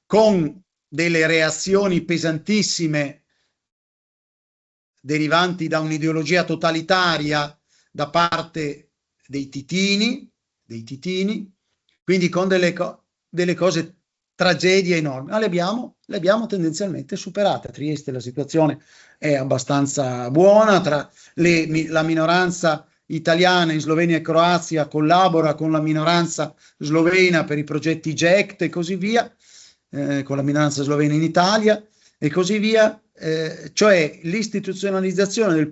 con delle reazioni pesantissime derivanti da un'ideologia totalitaria da parte dei titini, quindi con delle cose, tragedie enormi, ma le abbiamo tendenzialmente superate. A Trieste la situazione è abbastanza buona, la minoranza italiana in Slovenia e Croazia collabora con la minoranza slovena per i progetti GECT e così via, con la minoranza slovena in Italia e così via, cioè l'istituzionalizzazione del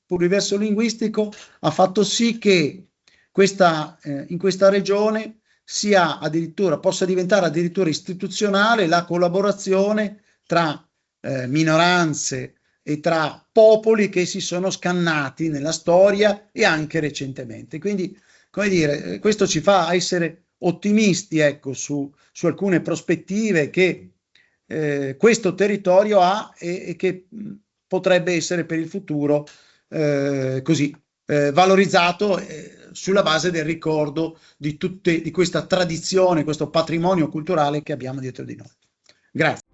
pluriverso linguistico ha fatto sì che in questa regione possa diventare addirittura istituzionale la collaborazione tra minoranze e tra popoli che si sono scannati nella storia e anche recentemente. Quindi, come dire, questo ci fa essere ottimisti, ecco, su alcune prospettive che questo territorio ha e che potrebbe essere per il futuro così valorizzato sulla base del ricordo di questa tradizione, questo patrimonio culturale che abbiamo dietro di noi. Grazie.